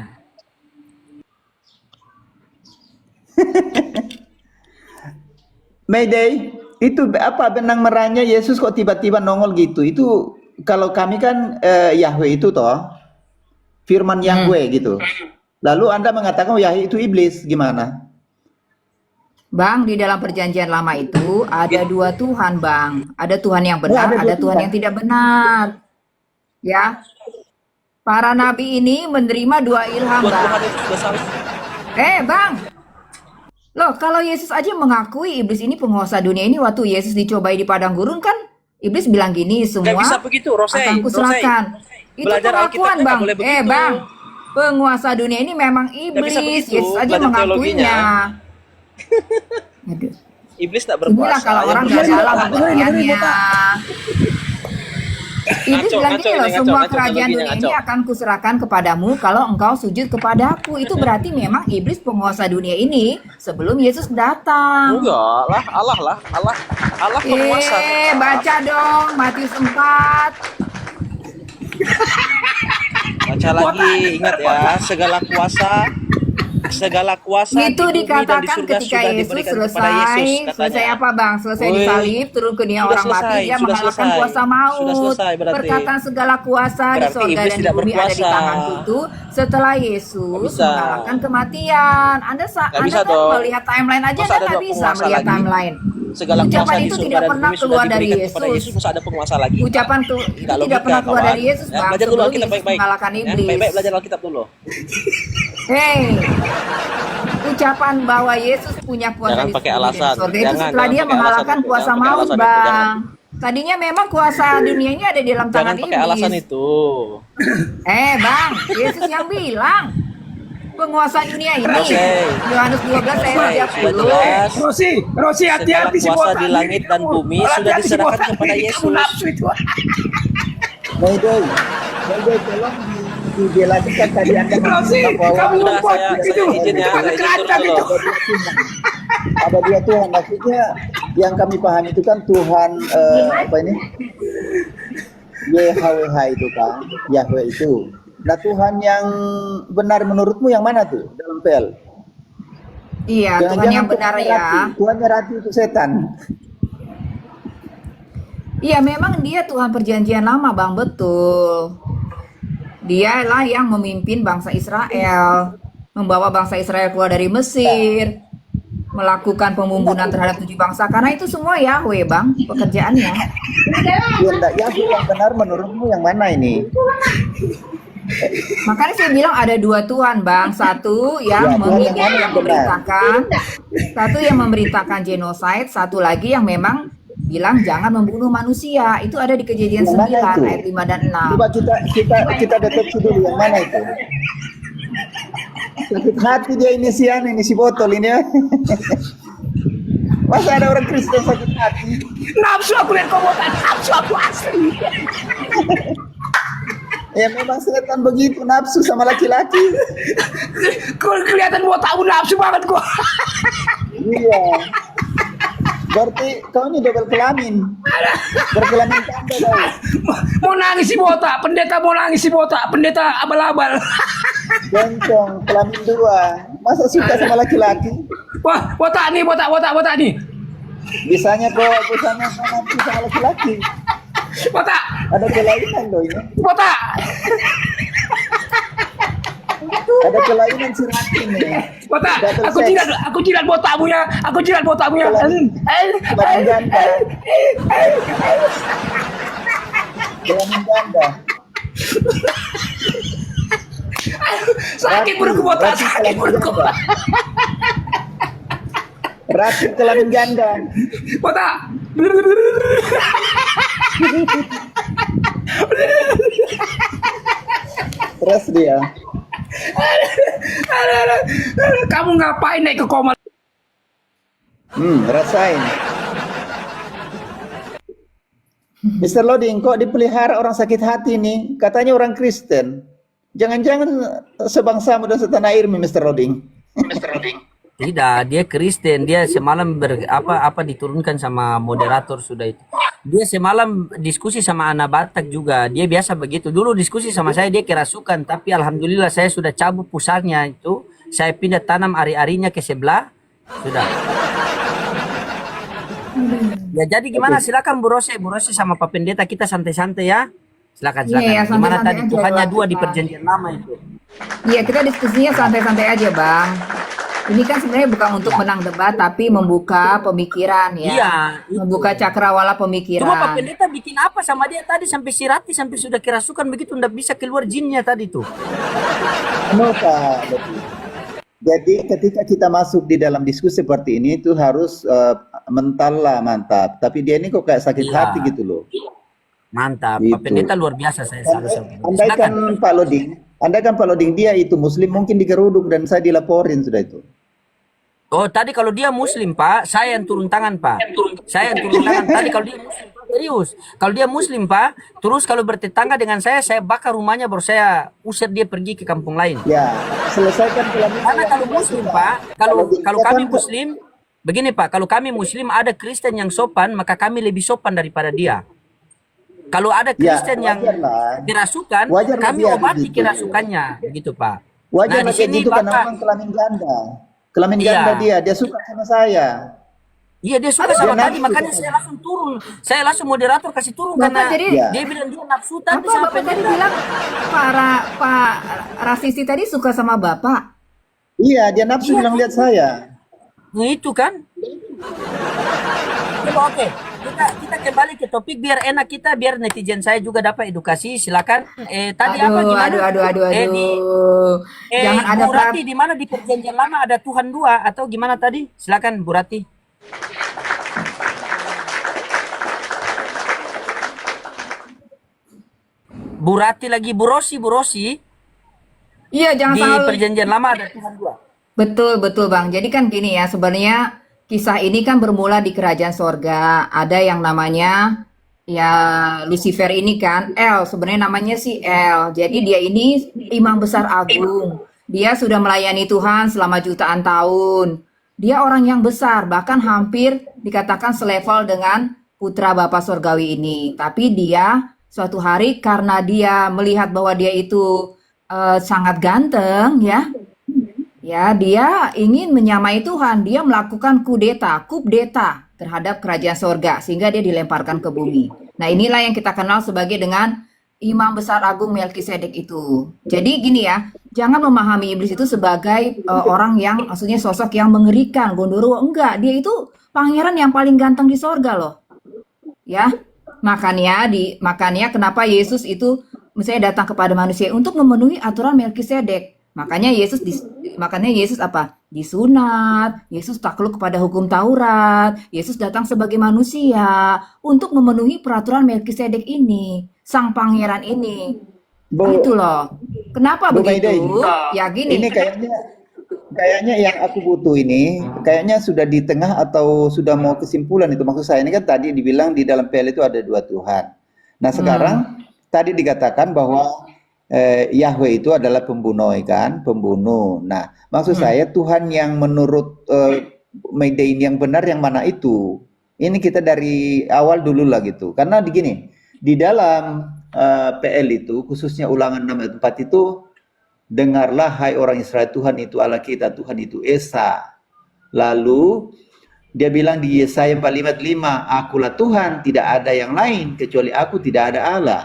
S3: Mayday, itu apa benang merahnya Yesus kok tiba-tiba nongol gitu? Itu kalau kami kan Yahweh itu toh, firman Yahweh gitu. Lalu Anda mengatakan Yahweh itu iblis, gimana?
S1: Bang, di dalam perjanjian lama itu ada dua Tuhan, Bang. Ada Tuhan yang benar,
S3: ada dua
S1: ada Tuhan
S3: Tuhan.
S1: yang tidak benar. Ya. Para nabi ini menerima dua ilham,
S4: Buat
S1: Bang.
S4: Tuhan itu sudah salah.
S1: Bang. Loh, kalau Yesus aja mengakui iblis ini penguasa dunia ini waktu Yesus dicobai di padang gurun kan, iblis bilang gini, semua
S4: Nggak bisa begitu, Rosei.
S1: akan kuserahkan. Itu
S4: Belajar
S1: pengakuan,
S4: Alkitabnya
S1: Bang.
S4: nggak boleh begitu.
S1: Bang. Penguasa dunia ini memang
S4: Nggak bisa
S1: iblis.
S4: begitu,
S1: Yesus aja
S4: belajar
S1: mengakuinya. Aduh.
S4: Iblis tak
S1: Inilah
S4: berkuasa.
S1: kalau orang
S4: Yang
S1: nggak
S4: berkuasa
S1: dalam
S4: adalah
S1: pengertiannya. Iblis
S4: Ngaco,
S1: bilang
S4: ngaco
S1: gini loh,
S4: nih,
S1: semua
S4: ngaco,
S1: kerajaan
S4: teologinya
S1: dunia ini
S4: ngaco.
S1: akan kuserahkan kepadamu kalau engkau sujud kepadaku. Itu berarti memang iblis penguasa dunia ini sebelum Yesus datang.
S4: Enggak lah, Allah penguasa.
S1: Baca dong Matius 4.
S4: Baca lagi, ingat ya, segala kuasa
S1: Itu
S4: di bumi dan di
S1: dikatakan
S4: surga
S1: ketika
S4: sudah
S1: Yesus
S4: diberikan kepada
S1: selesai.
S4: Yesus, katanya.
S1: Selesai apa Bang? Selesai
S4: Woi,
S1: disalib, turun ke dunia
S4: sudah
S1: orang mati,
S4: selesai,
S1: dia
S4: sudah
S1: mengalahkan
S4: selesai.
S1: kuasa maut.
S4: Sudah selesai berarti.
S1: Perkataan segala kuasa di
S4: Berarti
S1: sorga
S4: iblis
S1: dan di
S4: tidak
S1: bumi ada di
S4: berkuasa.
S1: tanganku itu setelah Yesus
S4: Nggak bisa.
S1: mengalahkan kematian. Anda
S4: Nggak
S1: Anda
S4: bisa
S1: kan
S4: dong.
S1: melihat timeline aja
S4: Masa
S1: Anda
S4: ada
S1: nggak
S4: dua
S1: bisa
S4: penguasa
S1: melihat
S4: lagi?
S1: timeline.
S4: Segala
S1: Ucapan
S4: kuasa di
S1: itu
S4: surga
S1: tidak
S4: dan
S1: pernah
S4: bumi sudah
S1: keluar dari
S4: diberikan kepada
S1: Yesus.
S4: Yesus, masa ada penguasa lagi?
S1: Ucapan itu
S4: Nggak
S1: tidak
S4: logika,
S1: pernah keluar
S4: kawan.
S1: dari Yesus,
S4: Ya,
S1: Bang.
S4: belajar dulu
S1: Sebelum
S4: Alkitab
S1: Yesus
S4: baik-baik.
S1: mengalahkan
S4: Ya,
S1: iblis.
S4: baik-baik belajar Alkitab dulu.
S1: Hei, ucapan bahwa Yesus punya kuasa
S4: Jangan
S1: di
S4: pakai
S1: bumi dan di
S4: alasan.
S1: surga itu
S4: Jangan
S1: setelah dia
S4: pakai
S1: mengalahkan
S4: alasan itu.
S1: kuasa
S4: Jangan pakai
S1: maut,
S4: alasan itu.
S1: Bang.
S4: Jangan.
S1: Tadinya memang kuasa dunia ini ada di dalam
S4: Jangan
S1: tangan
S4: pakai alasan
S1: iblis.
S4: itu.
S1: Bang, Yesus yang bilang penguasa dunia ini.
S4: Oke.
S1: Yohanes 12 ayat
S4: Sudah
S1: 30.
S4: jelas.
S2: Rosi,
S4: Segala
S2: hati-hati si
S4: kuasa
S2: botak.
S4: di langit dan bumi sudah
S2: Hati-hati si
S4: diserahkan
S2: botak.
S4: kepada
S2: Kamu
S4: Yesus.
S2: nafsu itu.
S3: Mayday, tolong dijelaskan tadi Anda
S2: Rosi,
S3: bahwa
S2: kamu
S4: Udah,
S2: membuat
S4: saya
S2: itu.
S4: izin ya,
S2: Itu
S4: saya izin
S2: kekerasan
S4: turun
S2: itu.
S4: dulu.
S3: ada dua Tuhan, maksudnya yang kami pahami itu kan Tuhan apa ini? YHWH itu kan, Yahweh itu. Nah Tuhan yang benar menurutmu yang mana tuh dalam PL?
S1: Iya, Tuhan yang benar ya.
S3: Tuhan Rati itu setan.
S1: Iya, memang dia Tuhan perjanjian lama, Bang, betul. Dialah yang memimpin bangsa Israel, membawa bangsa Israel keluar dari Mesir, melakukan pembunuhan terhadap 7 bangsa. Karena itu semua Yahweh, Bang, pekerjaannya.
S3: Yahweh yang benar menurutmu yang mana ini?
S1: Makanya saya bilang ada 2 Tuhan, Bang. Satu yang
S3: Ya, Tuhan
S1: memimpin,
S3: yang
S1: yang
S3: benar.
S1: memerintahkan. Satu yang memerintahkan genocide. Satu lagi yang memang bilang jangan membunuh manusia. Itu ada di Kejadian
S3: Yang
S1: 9
S3: mana itu?
S1: ayat 5 dan 6.
S3: Coba kita deteksi dulu yang mana itu. Sakit hati dia ini si botol ini ya. Masa ada orang Kristen sakit hati?
S2: Nafsu aku lihat kau botak. Nafsu aku asli.
S3: Ya memang setan begitu nafsu sama laki-laki.
S2: Kau kelihatan botakmu nafsu banget kau.
S3: Iya. Berarti kau ini double kelamin. Berkelamin tanda kau.
S2: Mau nangis si botak. Pendeta mau nangis si botak. Pendeta abal-abal.
S3: Bencong, kelamin 2. Masa suka sama laki-laki?
S2: Wah, botak nih.
S3: Bisanya nafsu sama laki-laki.
S2: Botak.
S3: Ada kelainan loh ini.
S2: Botak.
S3: Ada kelainan si Rati nih.
S2: Botak.
S3: Double
S2: Aku
S3: sex.
S2: jilat botakmu ya.
S3: Kelamin ganda. Kelamin ganda.
S2: Sakit perutku botak,
S3: Ratu
S2: sakit
S3: kelamin
S2: perutku.
S3: ganda. Ratu kelamin ganda.
S2: Botak.
S3: Terus dia.
S2: Kamu ngapain naik ke koma?
S3: Rasain. Mr. Loading, kok dipelihara orang sakit hati nih? Katanya orang Kristen. Jangan-jangan sebangsamu dan setanah air, Mr. Loading.
S6: Tidak, dia Kristen. Dia semalam apa diturunkan sama moderator sudah itu. Dia semalam diskusi sama anak Batak juga. Dia biasa begitu. Dulu diskusi sama saya dia kerasukan, tapi alhamdulillah saya sudah cabut pusarnya itu. Saya pindah tanam ari-arinya ke sebelah. Sudah. Ya jadi gimana? Silakan Bu Rose sama Pak Pendeta kita santai-santai ya. Silakan.
S1: Iya,
S6: Gimana
S1: santai-santai
S6: tadi
S1: aja,
S6: Tuhannya
S1: Bang.
S6: dua di perjanjian lama itu?
S1: Iya, kita diskusinya santai-santai aja, Bang. Ini kan sebenarnya bukan untuk menang debat, tapi membuka pemikiran ya.
S6: Iya, itu.
S1: Membuka cakrawala
S6: Cuma Pak
S1: pemikiran.
S6: Pendeta bikin apa sama dia tadi sampai sirati sampai sudah kerasukan begitu ndak bisa keluar jinnya tadi tuh.
S3: Kenapa? Jadi ketika kita masuk di dalam diskusi seperti ini itu harus mental lah, mantap. Tapi dia ini kok kayak sakit
S6: Iya.
S3: hati gitu loh.
S6: Mantap,
S3: Gitu.
S6: Pak Pendeta luar biasa saya selalu sama.
S3: Andaikan
S6: Silakan.
S3: Pak Loding dia itu Muslim mungkin digeruduk dan saya dilaporin sudah itu.
S6: Oh tadi kalau dia Muslim Pak, saya yang turun tangan Pak. Saya yang turun tangan tadi kalau dia Muslim Pak, serius. Kalau dia Muslim Pak, terus kalau bertetangga dengan saya bakar rumahnya baru saya usir dia pergi ke kampung lain.
S3: Ya, selesaikan kelamin.
S6: Karena kalau Muslim Pak, kalau kami Muslim, begini Pak, kalau kami Muslim ada Kristen yang sopan, maka kami lebih sopan daripada dia. Kalau ada Kristen yang
S3: wajarlah.
S6: kerasukan,
S3: Wajarlah
S6: kami
S3: dia
S6: obati
S3: begitu.
S6: kerasukannya, gitu Pak.
S3: Wajar
S6: Nah, di
S3: kayak
S6: sini
S3: gitu karena
S6: Bapak-
S3: memang kelamin ganda. Kelamin
S6: Iya.
S3: ganda dia suka sama saya.
S6: Iya dia suka sama
S3: Dia
S6: tadi,
S3: nafsu
S6: makanya
S3: sama
S6: saya langsung turun. Saya langsung moderator kasih turun
S1: Bapak
S6: karena
S1: jadi-
S3: Iya.
S6: dia bilang dia nafsu tadi
S1: Apa
S6: sama
S1: Bapak tadi
S6: pendeta.
S1: bilang Pak Rasisi tadi suka sama Bapak?
S3: Iya, dia nafsu bilang lihat saya.
S6: Nah, itu kan. Coba oke. Kita kembali ke topik biar enak kita, biar netizen saya juga dapat edukasi. Silakan. Tadi apa gimana?
S1: Aduh. Jangan ada
S6: Bu Rati di mana di perjanjian lama ada Tuhan dua atau gimana tadi? Silakan Bu Rati. Bu Rati lagi Bu Rosi.
S1: Iya, jangan
S6: Di
S1: salah.
S6: perjanjian lama ada Tuhan dua.
S1: Betul Bang. Jadi kan gini ya, sebenarnya kisah ini kan bermula di kerajaan sorga. Ada yang namanya ya Lucifer ini kan El, sebenarnya namanya si El. Jadi dia ini imam besar agung. Dia sudah melayani Tuhan selama jutaan tahun. Dia orang yang besar, bahkan hampir dikatakan selevel dengan putra Bapa Sorgawi ini. Tapi dia suatu hari karena dia melihat bahwa dia itu sangat ganteng ya. Ya, dia ingin menyamai Tuhan. Dia melakukan kudeta terhadap kerajaan sorga sehingga dia dilemparkan ke bumi. Nah, inilah yang kita kenal sebagai dengan Imam Besar Agung Melkisedek itu. Jadi gini ya, jangan memahami iblis itu sebagai orang yang maksudnya sosok yang mengerikan, gondoruo. Enggak, dia itu pangeran yang paling ganteng di sorga loh. Ya, makanya kenapa Yesus itu misalnya datang kepada manusia untuk memenuhi aturan Melkisedek. Makanya Yesus apa? Disunat, Yesus takluk kepada hukum Taurat, Yesus datang sebagai manusia untuk memenuhi peraturan Melkisedek ini, sang pangeran ini.
S3: Bu,
S1: Itu loh. Kenapa
S3: Bu
S1: begitu?
S3: Maida,
S1: Ya gini.
S3: ini kayaknya yang aku butuh ini kayaknya sudah di tengah atau sudah mau kesimpulan itu maksud saya. Ini kan tadi dibilang di dalam PL itu ada dua Tuhan. Nah sekarang tadi dikatakan bahwa Yahweh itu adalah pembunuh kan, pembunuh. Nah maksud saya Tuhan yang menurut Maida ini yang benar yang mana itu? Ini kita dari awal dulu lah gitu. Karena begini, di dalam PL itu khususnya Ulangan 6 ayat 4 itu, dengarlah hai orang Israel, Tuhan itu Allah kita, Tuhan itu Esa. Lalu dia bilang di Yesaya 45, akulah Tuhan, tidak ada yang lain kecuali aku, tidak ada Allah.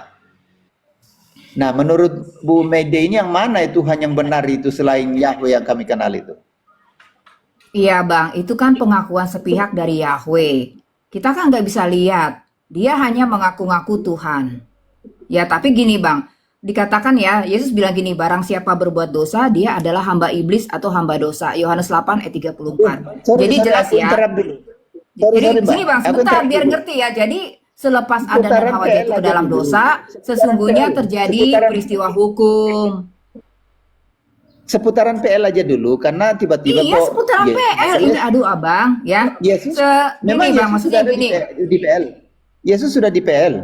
S3: Nah menurut Bu Maida ini yang mana Tuhan yang benar itu selain Yahweh yang kami kenal itu?
S1: Iya Bang, itu kan pengakuan sepihak dari Yahweh. Kita kan nggak bisa lihat, dia hanya mengaku-ngaku Tuhan. Ya tapi gini Bang, dikatakan ya, Yesus bilang gini, barang siapa berbuat dosa, dia adalah hamba iblis atau hamba dosa. Yohanes 8 ayat 34. Jadi jelas
S3: aku
S1: ya.
S3: interrupt dulu.
S1: Jadi
S3: Sorry, Mbak.
S1: sini Bang,
S3: Aku
S1: sebentar
S3: interrupt
S1: biar
S3: dulu.
S1: ngerti ya. Jadi selepas Adam dan
S3: Seputaran
S1: Hawa
S3: PL
S1: jatuh ke
S3: aja
S1: dalam
S3: dulu.
S1: dosa,
S3: Seputaran
S1: sesungguhnya
S3: PL.
S1: terjadi
S3: Seputaran
S1: peristiwa hukum.
S3: seputaran PL aja dulu karena tiba-tiba
S1: Iya,
S3: kok
S1: seputaran PL ini, aduh abang ya.
S3: Yesus memang
S1: Gini bang,
S3: Yesus
S1: maksudnya
S3: sudah ada
S1: gini.
S3: di PL. Yesus sudah di PL.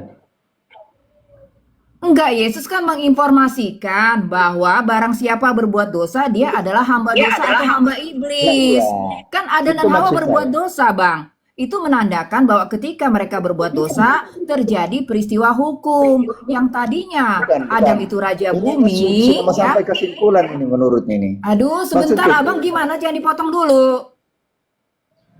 S1: Enggak, Yesus kan menginformasikan bahwa barang siapa berbuat dosa, dia adalah hamba dosa atau hamba iblis.
S3: Iya.
S1: Kan Adam dan
S3: Itu
S1: Hawa
S3: maksud
S1: berbuat
S3: saya.
S1: dosa, Bang. Itu menandakan bahwa ketika mereka berbuat dosa, terjadi peristiwa hukum. Yang tadinya
S3: Bukan.
S1: Adam itu raja
S3: Ini
S1: bumi,
S3: sudah mau
S1: ya.
S3: sampai kesimpulan ini menurutnya ini.
S1: Aduh, sebentar
S3: Maksudku-
S1: abang gimana? Jangan dipotong dulu.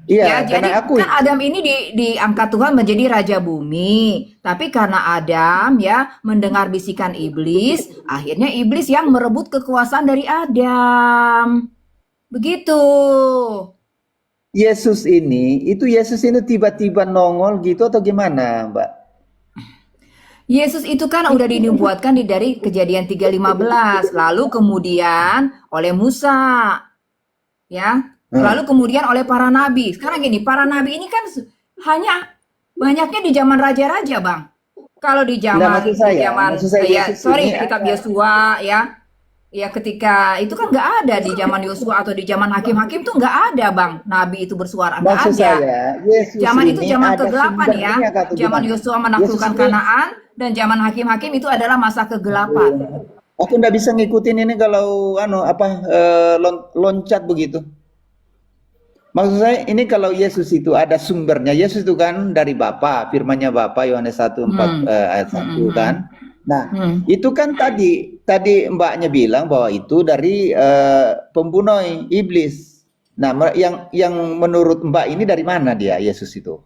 S3: Iya,
S1: Ya, jadi
S3: karena aku
S1: kan Adam ini diangkat Tuhan menjadi raja bumi. Tapi karena Adam ya mendengar bisikan iblis, akhirnya iblis yang merebut kekuasaan dari Adam. Begitu.
S3: Yesus ini tiba-tiba nongol gitu atau gimana, Mbak?
S1: Yesus itu kan udah dinubuatkan dari Kejadian 3:15, lalu kemudian oleh Musa. Ya. Lalu kemudian oleh para nabi. Sekarang gini, para nabi ini kan hanya banyaknya di zaman raja-raja, Bang. Kalau di zaman
S3: maksud saya Yesus
S1: sorry,
S3: ini
S1: kitab Yosua ya. Ya ketika itu kan nggak ada di zaman Yosua atau di zaman hakim-hakim tuh nggak ada, Bang. Nabi itu bersuara nggak
S3: Maksud
S1: ada.
S3: saya, Yesus
S1: Zaman itu
S3: ini
S1: zaman
S3: ada
S1: kegelapan ya.
S3: sumbernya, kata
S1: Zaman
S3: gimana?
S1: Yosua menaklukkan
S3: Yesus ini-
S1: Kanaan dan zaman hakim-hakim itu adalah masa kegelapan.
S3: Aku nggak bisa ngikutin ini kalau loncat begitu. Maksud saya ini kalau Yesus itu ada sumbernya. Yesus itu kan dari Bapa, firman-Nya Bapa Yohanes 1:4 ayat 1 kan. Nah, itu kan tadi Mbaknya bilang bahwa itu dari pembunuh iblis. Nah, yang menurut Mbak ini dari mana dia Yesus itu?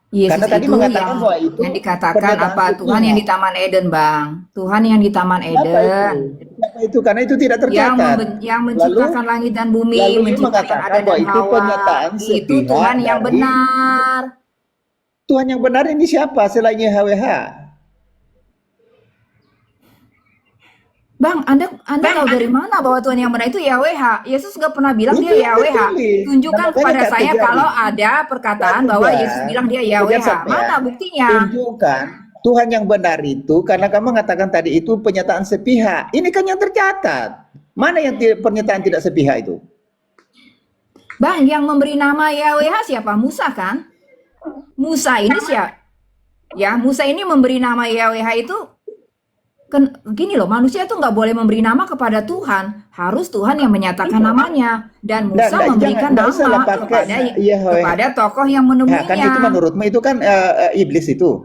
S1: Yesus
S3: Karena tadi
S1: itu
S3: mengatakan bahwa itu
S1: yang dikatakan
S3: pernyataan
S1: apa?
S3: sepihak.
S1: Tuhan yang di Taman Eden, Bang. Tuhan yang di Taman Eden.
S3: Siapa itu? Karena itu tidak tercatat.
S1: Yang menciptakan langit dan bumi,
S3: lalu dia
S1: menciptakan
S3: mengatakan
S1: Adam
S3: bahwa
S1: dan
S3: itu
S1: Hawa.
S3: pernyataan
S1: Itu
S3: sepihak
S1: Tuhan yang
S3: dari-
S1: benar.
S3: Tuhan yang benar ini siapa selain YHWH?
S1: Bang, Anda tahu dari mana bahwa Tuhan yang benar itu YHWH? Yesus nggak pernah bilang
S3: Itu
S1: dia
S3: yang
S1: YHWH.
S3: tertulis.
S1: Tunjukkan
S3: Nah, makanya
S1: kepada
S3: Kak
S1: saya
S3: Tegar
S1: kalau
S3: ini.
S1: ada perkataan
S3: Kak
S1: bahwa
S3: Tegar,
S1: Yesus bilang dia
S3: Tegar
S1: YHWH.
S3: sampai
S1: Mana
S3: ya.
S1: buktinya?
S3: Tunjukkan Tuhan yang benar itu karena kamu mengatakan tadi itu pernyataan sepihak. Ini kan yang tercatat. Mana yang pernyataan tidak sepihak itu?
S1: Bang, yang memberi nama YHWH siapa? Musa kan? Musa ini siapa? Ya, Musa ini memberi nama YHWH itu gini loh, manusia itu nggak boleh memberi nama kepada Tuhan, harus Tuhan yang menyatakan namanya. Dan Musa
S3: Nggak,
S1: memberikan
S3: nggak usah lah
S1: nama
S3: pakai YHWH.
S1: kepada tokoh yang
S3: Nah, kan itu
S1: menemuinya.
S3: menurutmu itu kan iblis itu.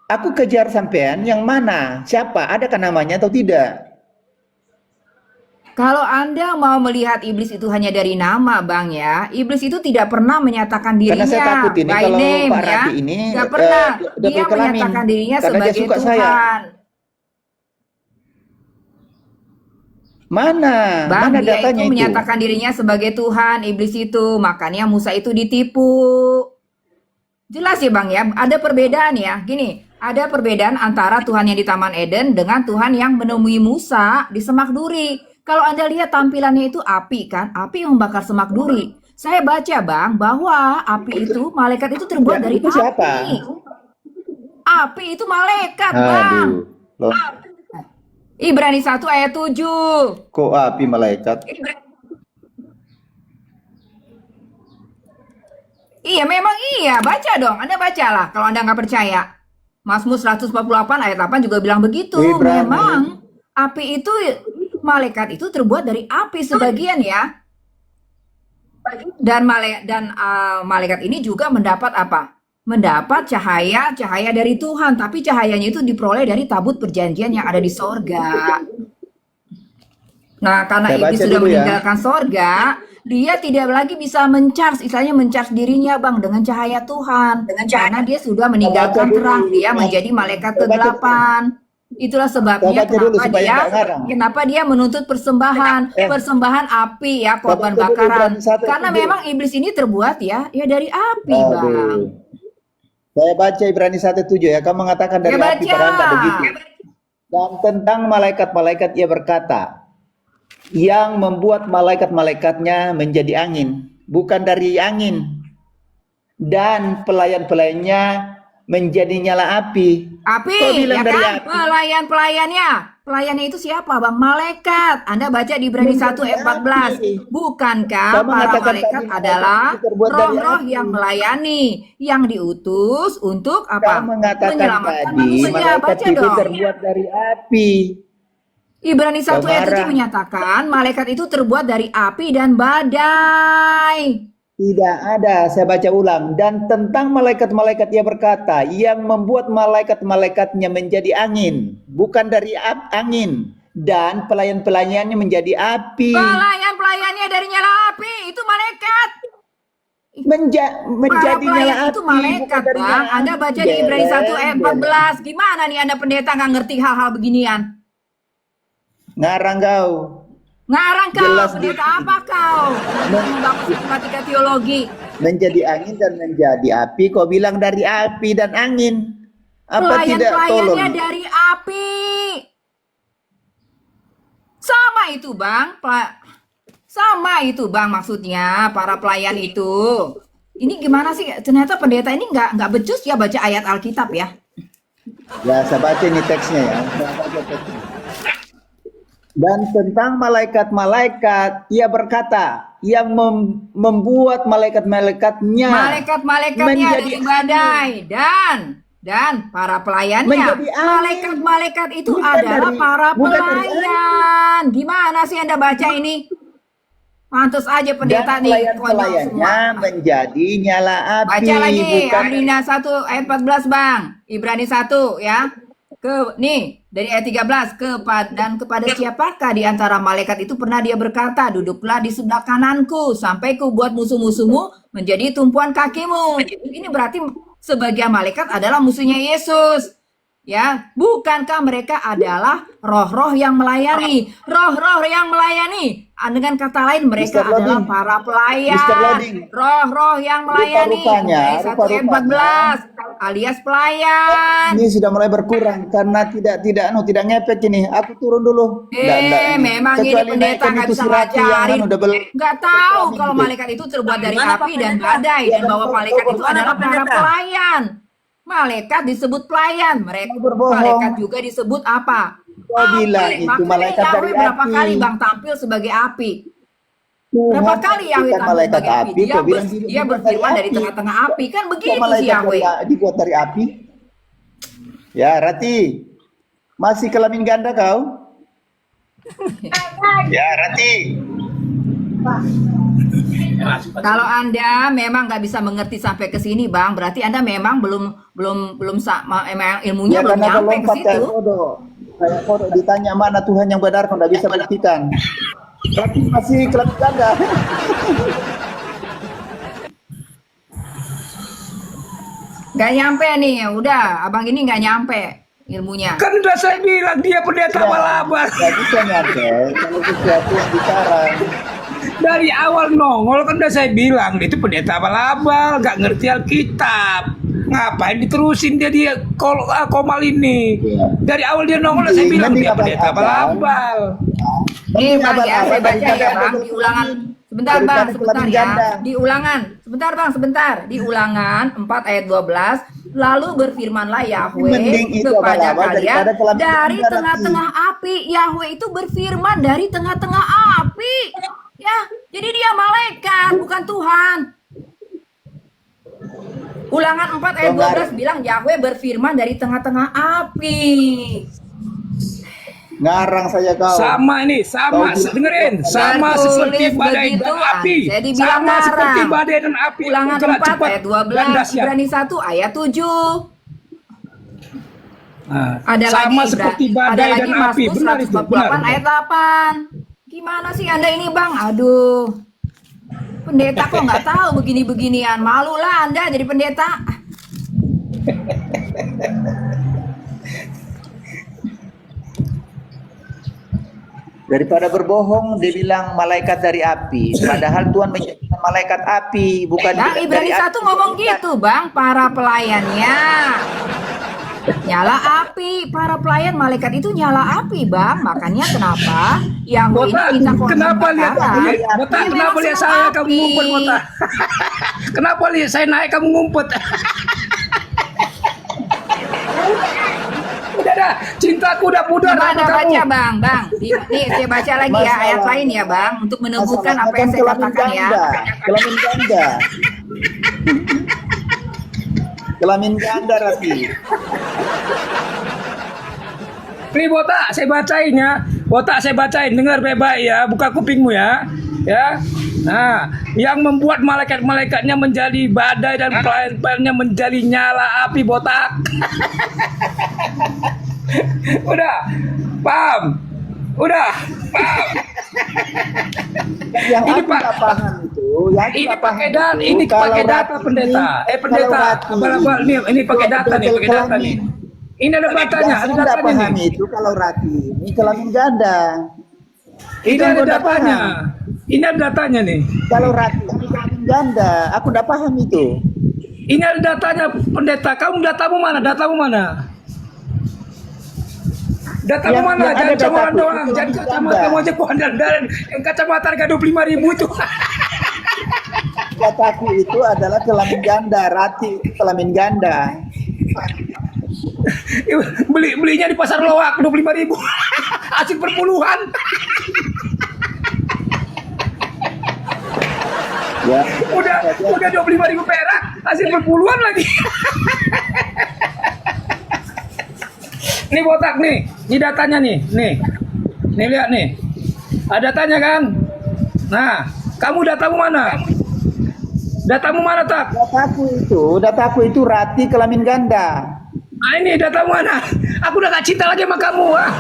S3: Aku kejar sampean yang mana? Siapa? Adakah namanya atau tidak?
S1: Kalau Anda mau melihat iblis itu hanya dari nama, Bang ya, iblis itu tidak pernah menyatakan
S3: Karena saya
S1: dirinya
S3: takut ini
S1: by
S3: kalau
S1: name
S3: Pak
S1: ya.
S3: Rafi ini
S1: Nggak pernah.
S3: double
S1: Dia
S3: kelamin.
S1: menyatakan dirinya
S3: Karena dia
S1: sebagai
S3: suka saya.
S1: Tuhan.
S3: Mana?
S1: Bang,
S3: Mana
S1: dia
S3: datanya
S1: itu menyatakan dirinya sebagai Tuhan, iblis itu. Makanya Musa itu ditipu. Jelas ya Bang ya, ada perbedaan ya. Gini, ada perbedaan antara Tuhan yang di Taman Eden dengan Tuhan yang menemui Musa di Semak Duri. Kalau Anda lihat tampilannya itu api kan, api yang membakar semak duri. Saya baca Bang, bahwa api itu, malaikat itu terbuat dari
S3: itu
S1: api.
S3: siapa?
S1: Api itu malaikat Bang.
S3: Aduh, loh,
S1: Ibrani 1 ayat 7.
S3: kok api malaikat?
S1: Iya, memang iya. Baca dong. Anda bacalah kalau Anda nggak percaya. Mazmur 148 ayat 8 juga bilang begitu.
S3: Ibrani.
S1: Memang api itu, malaikat itu terbuat dari api sebagian ya. Dan malaikat ini juga mendapat apa? Mendapat cahaya dari Tuhan. Tapi cahayanya itu diperoleh dari tabut perjanjian yang ada di sorga. Nah, karena
S3: Saya
S1: iblis
S3: baca
S1: sudah
S3: dulu ya.
S1: meninggalkan sorga, dia tidak lagi bisa mencharge, istilahnya mencharge dirinya Bang dengan cahaya Tuhan. Karena dia sudah meninggalkan
S3: Saya baca dulu.
S1: terang, dia menjadi malaikat
S3: Saya baca
S1: kegelapan. Itulah sebabnya
S3: Saya baca dulu supaya nggak ngarang.
S1: kenapa dia menuntut persembahan api ya, korban
S3: baca dulu
S1: bakaran.
S3: Ibrani 1
S1: Karena
S3: ayat 7.
S1: memang iblis ini terbuat ya dari api Bang.
S3: Aduh. Saya baca Ibrani 1:7 ya. Kamu mengatakan dari
S1: Ya
S3: api, padahal nggak begitu. Dan tentang malaikat-malaikat ia berkata, yang membuat malaikat-malaikatnya menjadi angin, bukan dari angin. Dan pelayan-pelayannya menjadi nyala api.
S1: Api,
S3: Kau bilang
S1: ya
S3: dari
S1: kan?
S3: api.
S1: Pelayan-pelayannya. Pelayannya itu siapa, Bang? Malaikat. Anda baca di Ibrani 1 ayat 14. Bukankah
S3: Kau
S1: para
S3: mengatakan
S1: malaikat
S3: tadi malaikat
S1: adalah
S3: itu terbuat dari
S1: roh-roh
S3: api.
S1: yang melayani, yang diutus untuk
S3: Kau
S1: apa?
S3: mengatakan
S1: Menyelamatkan
S3: tadi
S1: manusia.
S3: malaikat
S1: Baca
S3: itu
S1: dong.
S3: terbuat dari api.
S1: Ibrani 1
S3: Kau
S1: ayat 7
S3: marah.
S1: menyatakan malaikat itu terbuat dari api dan badai.
S3: Tidak ada, saya baca ulang. Dan tentang malaikat-malaikat ia berkata, yang membuat malaikat-malaikatnya menjadi angin, bukan dari angin. Dan pelayan-pelayannya menjadi api.
S1: Pelayan-pelayannya dari nyala api. Itu malaikat. Para
S3: Menjadi nyala
S1: pelayan
S3: api.
S1: itu malaikat,
S3: bukan dari
S1: Bang.
S3: nyala
S1: Anda
S3: api.
S1: baca di Ibrani 1 ayat
S3: Belen.
S1: 14. Gimana nih Anda pendeta nggak ngerti hal-hal beginian?
S3: Ngarang kau.
S1: Ngarang kau,
S3: Jelas
S1: pendeta apa kau? Membangun sistematika teologi.
S3: Menjadi angin dan menjadi api. Kau bilang dari api dan angin. Apa tidak
S1: Pelayan-pelayannya
S3: tolong?
S1: dari api. Sama itu, Bang. Sama itu, Bang, maksudnya para pelayan itu. Ini gimana sih? Ternyata pendeta ini nggak becus ya baca ayat Alkitab ya.
S3: Ya, saya baca ini teksnya ya. Saya baca teksnya. Dan tentang malaikat-malaikat, ia berkata, yang membuat malaikat-malaikatnya
S1: Malaikat-malaikatnya
S3: menjadi
S1: dari badai dan para pelayannya.
S3: Menjadi angin.
S1: Malaikat-malaikat itu
S3: Bukan
S1: adalah
S3: dari-
S1: para
S3: bukan dari
S1: pelayan. Gimana sih Anda baca ini? Pantes aja pendeta
S3: dan
S1: nih konyol
S3: pelayan-pelayannya
S1: semua.
S3: menjadi nyala api.
S1: Baca lagi
S3: bukan
S1: Ibrani 1 ayat 14, Bang. Ibrani 1 ya. Dari ayat 13 dan kepada siapakah di antara malaikat itu pernah dia berkata, duduklah di sebelah kananku sampai ku buat musuh-musuhmu menjadi tumpuan kakimu. Ini berarti sebagian malaikat adalah musuhnya Yesus. Ya, bukankah mereka adalah roh-roh yang melayani? Roh-roh yang melayani. Dengan kata lain mereka
S3: Mr.
S1: adalah
S3: Loading.
S1: para
S3: Mr.
S1: pelayan.
S3: Loading.
S1: Roh-roh yang melayani.
S3: Rupa-rupanya,
S1: Dari 1 ayat 14 alias pelayan.
S3: ini sudah mulai berkurang karena tidak ngepek ini. Aku turun dulu.
S1: Memang ini
S3: Kecuali
S1: pendeta
S3: naikkan
S1: nggak
S3: itu
S1: bisa
S3: si Rati yang
S1: ngajarin.
S3: double.
S1: Nggak tahu kalau malaikat itu terbuat dari
S6: Gimana,
S1: api
S6: Pak
S1: dan
S6: Pendeta?
S1: badai dan bahwa malaikat itu
S6: Gimana,
S1: adalah
S6: Pak
S1: para
S6: Pendeta?
S1: pelayan. Malaikat disebut pelayan.
S3: Kau berbohong.
S1: Malaikat juga disebut apa?
S3: Kau bilang itu
S1: Makanya
S3: malaikat
S1: Yahweh
S3: dari
S1: berapa
S3: api.
S1: kali Bang tampil sebagai api?
S3: Tuhan
S1: Berapa kali Yahweh
S3: bukan
S1: tampil
S3: malaikat
S1: sebagai api?
S3: api. Kau bilang
S1: Dia berfirman dari tengah-tengah api. Kan
S3: Kok
S1: begitu si
S3: malaikat
S1: Yahweh.
S3: dibuat dari api? Ya, Rati. Masih kelamin ganda kau? Ya, Rati.
S1: Kalau Anda memang nggak bisa mengerti sampai ke sini, Bang, berarti Anda memang belum sama, emang ilmunya
S3: Ya,
S1: belum
S3: karena kau
S1: nyampe ke
S3: lompat kayak
S1: situ.
S3: bodoh. Kayak bodoh ditanya mana Tuhan yang benar, kau nggak bisa buktikan. Rati masih kelamin ganda.
S1: Nggak nyampe nih, udah, abang ini nggak nyampe ilmunya.
S2: Kan udah saya bilang dia pendeta abal-abal.
S3: Nggak bisa nyampe kalau sesuatu yang bicara.
S2: Dari awal nongol kan udah saya bilang dia itu pendeta abal-abal, nggak ngerti Alkitab. Ngapain diterusin dia komal ini?
S3: Iya.
S2: Dari awal dia nongol saya bilang dia pendeta abal-abal.
S1: Nih Bang ya, saya baca ya
S3: Daripada
S1: Bang, di ulangan. Sebentar Bang,
S3: daripada
S1: sebentar
S3: kelamin
S1: ya.
S3: ganda.
S1: Di ulangan, sebentar Bang, sebentar. Di ulangan 4 ayat 12, lalu berfirmanlah Yahweh
S3: Mending itu
S1: kepada
S3: abal-abal
S1: kalian
S3: daripada kelamin
S1: dari
S3: ganda,
S1: tengah-tengah api. Yahweh itu berfirman dari tengah-tengah api. Ya, jadi dia malaikat, bukan Tuhan. Ulangan 4 ayat 12 bilang Yahweh berfirman dari tengah-tengah api.
S3: Ngarang saya kau.
S2: Sama ini, sama dengerin, sama
S1: Tertulis
S2: seperti badai
S1: begitu,
S2: dan api.
S1: saya dibilang
S2: Sama
S1: ngarang.
S2: seperti badai dan api.
S1: Ulangan
S2: Gerak
S1: 4
S2: cepat
S1: ayat
S2: dan
S1: 12,
S2: dahsyat.
S1: Ibrani 1 ayat 7.
S2: Nah,
S1: Ada
S2: sama
S1: lagi
S2: seperti
S1: ada
S2: badai
S1: lagi
S2: dan api.
S1: Mazmur
S2: Benar itu,
S1: 148
S2: benar.
S1: ayat 8. Gimana sih Anda ini Bang? Aduh. Pendeta kok nggak tahu begini-beginian. Malulah Anda jadi pendeta.
S3: Daripada berbohong, dia bilang malaikat dari api. Padahal Tuhan menjadikan malaikat api, bukan
S1: Bang, Ibrani
S3: dari
S1: 1 ngomong gitu Bang, para pelayannya. Nyala api, para pelayan malaikat itu nyala api, Bang. Makanya kenapa Yahweh ini
S2: Botak,
S1: minta korban
S2: kenapa lihat
S1: bakaran?
S2: Botak,
S1: Ya,
S2: kenapa
S1: memang
S2: lihat
S1: senang
S2: saya
S1: api.
S2: kamu ngumpet, Botak? Kenapa lihat saya naik kamu ngumpet? Udah dah, cintaku udah pudar sama
S1: Gimana
S2: kamu.
S1: baca, Bang? Bang, nih saya baca lagi ya ayat lain ya, Bang, untuk menumbuhkan
S3: Masalahnya
S1: apa yang
S3: kan
S1: saya
S3: kelamin
S1: katakan ya.
S3: ganda, kelamin ganda. Kelamin ganda Rati.
S2: Nih Botak, saya bacain ya. Botak saya bacain, dengar baik-baik ya, buka kupingmu ya. Ya. Nah, yang membuat malaikat-malaikatnya menjadi badai dan pelayan-pelayannya menjadi nyala api, Botak. Udah, paham? Udah, paham?
S3: Yang
S2: Ini,
S3: aku
S2: Pak.
S3: nggak paham itu, yang aku
S2: Ini
S3: nggak paham
S2: pakai data,
S3: itu,
S2: ini
S3: kalau
S2: pakai data
S3: Rati-
S2: pendeta. Pendeta,
S3: kalau Rati
S2: abal-abal ini pakai
S3: itu
S2: data nih,
S3: double
S2: pakai data nih.
S3: kelamin.
S2: Ini ada datanya,
S3: Yang
S2: ada
S3: saya nggak
S2: datanya
S3: paham
S2: nih.
S3: itu kalau Rati ini kelamin ganda.
S2: Ini
S3: Itu yang
S2: ada
S3: gua nggak
S2: datanya.
S3: paham.
S2: Ini ada datanya nih.
S3: Kalau Rati ini kelamin ganda, aku nggak paham itu.
S2: Ini ada datanya, pendeta. Kamu datamu mana? Datamu mana? Datamu
S3: Yang-
S2: mana?
S3: yang ada
S2: Jangan cuma
S3: dataku,
S2: doang.
S3: itu
S2: Jangan
S3: kelamin
S2: kacamata
S3: ganda.
S2: kamu aja kok andalan. Yang kacamata harga 25.000 itu.
S3: Kataku itu adalah kelamin ganda, Rati kelamin ganda.
S2: Belinya di pasar loak 25.000. Hasil perpuluhan.
S3: Ya.
S2: Udah 25.000 perak, hasil perpuluhan lagi. Nih Botak nih, ini datanya nih, nih lihat nih, ada datanya kan. Nah, kamu datamu mana? Datamu mana Tak?
S3: Dataku itu Rati kelamin ganda.
S2: Nah ini datamu mana? Aku udah gak cinta lagi sama kamu. Ah.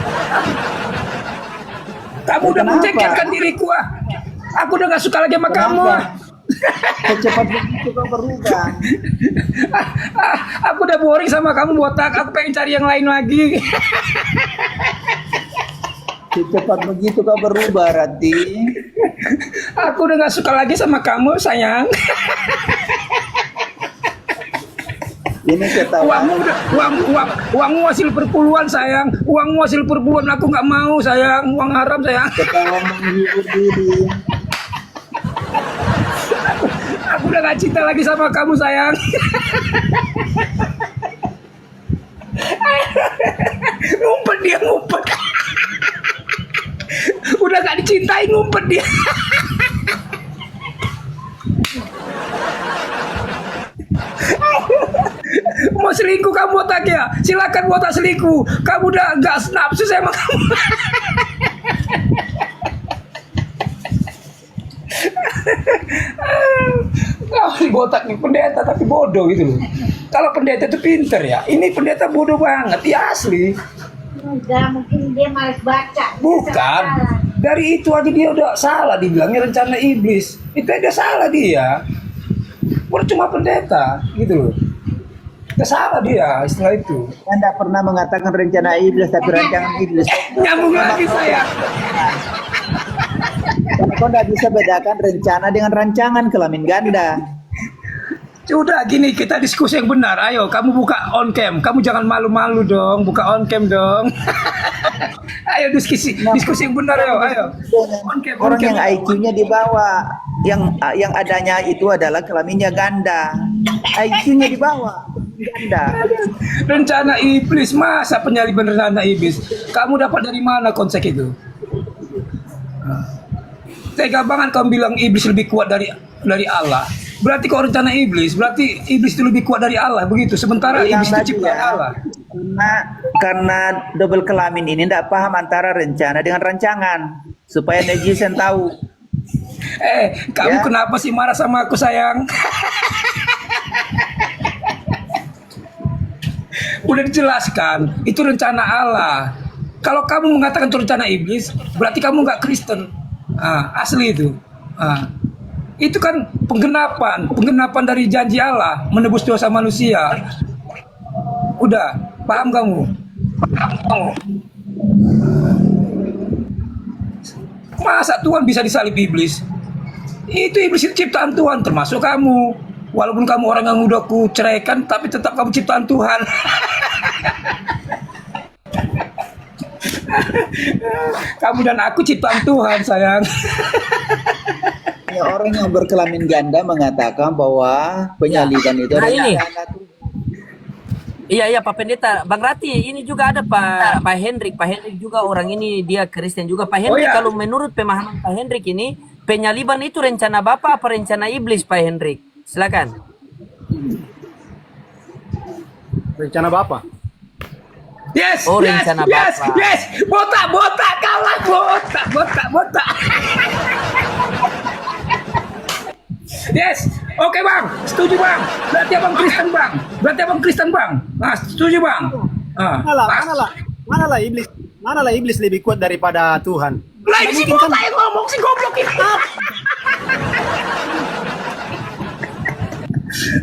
S2: Kamu udah
S3: Kenapa?
S2: menjengkelkan diriku. Ah. Aku udah gak suka lagi sama kamu. Ah.
S3: Secepat begitu kau berubah.
S2: Aku udah boring sama kamu Botak. Aku pengen cari yang lain lagi.
S3: Secepat begitu kau berubah, Rati.
S2: Aku udah gak suka lagi sama kamu sayang.
S3: Ini ketawa.
S2: Uangmu hasil perpuluhan sayang. Uangmu hasil perpuluhan aku nggak mau sayang. Uang haram sayang.
S3: Ketawa menghibur diri.
S2: Aku udah gak cinta lagi sama kamu sayang. Ngumpet dia ngumpet. Udah gak dicintai ngumpet dia. Mau selingkuh kamu Botak ya? Silakan Botak selingkuh. Kamu udah gak nafsu sama kamu. Kau si Botak nih pendeta tapi bodoh gitu loh. Kalau pendeta itu pinter ya. Ini pendeta bodoh banget. Ya asli.
S7: Enggak, mungkin dia malas baca.
S2: Bukan. Dari itu aja dia udah salah dibilangnya rencana iblis. Itu aja salah dia. Bukan cuma pendeta gitu loh. Udah salah dia istilah itu.
S3: Anda pernah mengatakan rencana iblis, tapi rancangan iblis.
S2: Nyambung lagi saya.
S3: Karena kau tidak bisa bedakan rencana dengan rancangan kelamin ganda.
S2: Udah gini kita diskusi yang benar. Ayo kamu buka on cam. Kamu jangan malu-malu dong. Buka on cam dong. Ayo diskusi yang benar ayo. On cam, on
S3: Orang
S2: cam.
S3: yang IQ-nya di bawah, yang adanya itu adalah kelaminnya ganda. IQ-nya di bawah, ganda.
S2: Rencana iblis, masa penyaliban rencana iblis? Kamu dapat dari mana konsep itu? Tega banget kamu bilang iblis lebih kuat dari Allah. Berarti kalau rencana iblis, berarti iblis itu lebih kuat dari Allah begitu. Sementara
S3: Yang
S2: iblis itu
S3: tadi
S2: ciptaan
S3: ya,
S2: Allah.
S3: karena double kelamin ini tidak paham antara rencana dengan rancangan, supaya netizen tahu.
S2: Kamu
S3: Ya.
S2: kenapa sih marah sama aku sayang? Udah dijelaskan, itu rencana Allah. Kalau kamu mengatakan itu rencana iblis, berarti kamu nggak Kristen. Asli itu. Itu kan penggenapan dari janji Allah menebus dosa manusia. Udah, paham kamu? Masa Tuhan bisa disalib iblis? Itu iblis itu ciptaan Tuhan, termasuk kamu. Walaupun kamu orang yang udah ku ceraikan, tapi tetap kamu ciptaan Tuhan. Kamu dan aku ciptaan Tuhan, sayang.
S3: Ya, orang yang berkelamin ganda mengatakan bahwa penyaliban itu
S6: Nah,
S3: adalah
S6: ini.
S3: anak Tuhan.
S6: Iya Pak Pendeta, Bang Rati ini juga ada Pak Hendrik. Pak Hendrik juga orang ini dia Kristen juga. Pak Hendrik
S2: iya.
S6: kalau menurut pemahaman Pak Hendrik ini penyaliban itu rencana Bapa apa rencana iblis Pak Hendrik? Silakan.
S8: Rencana Bapak.
S2: Yes,
S6: Oh,
S2: yes,
S6: rencana
S2: yes,
S6: Bapak.
S2: yes. Botak kalah, botak. Yes, oke bang, setuju bang. Berarti abang Kristen bang. Nah, setuju bang.
S8: Manalah iblis lebih kuat daripada Tuhan.
S2: Lagi si botak yang ngomong si goblok ini.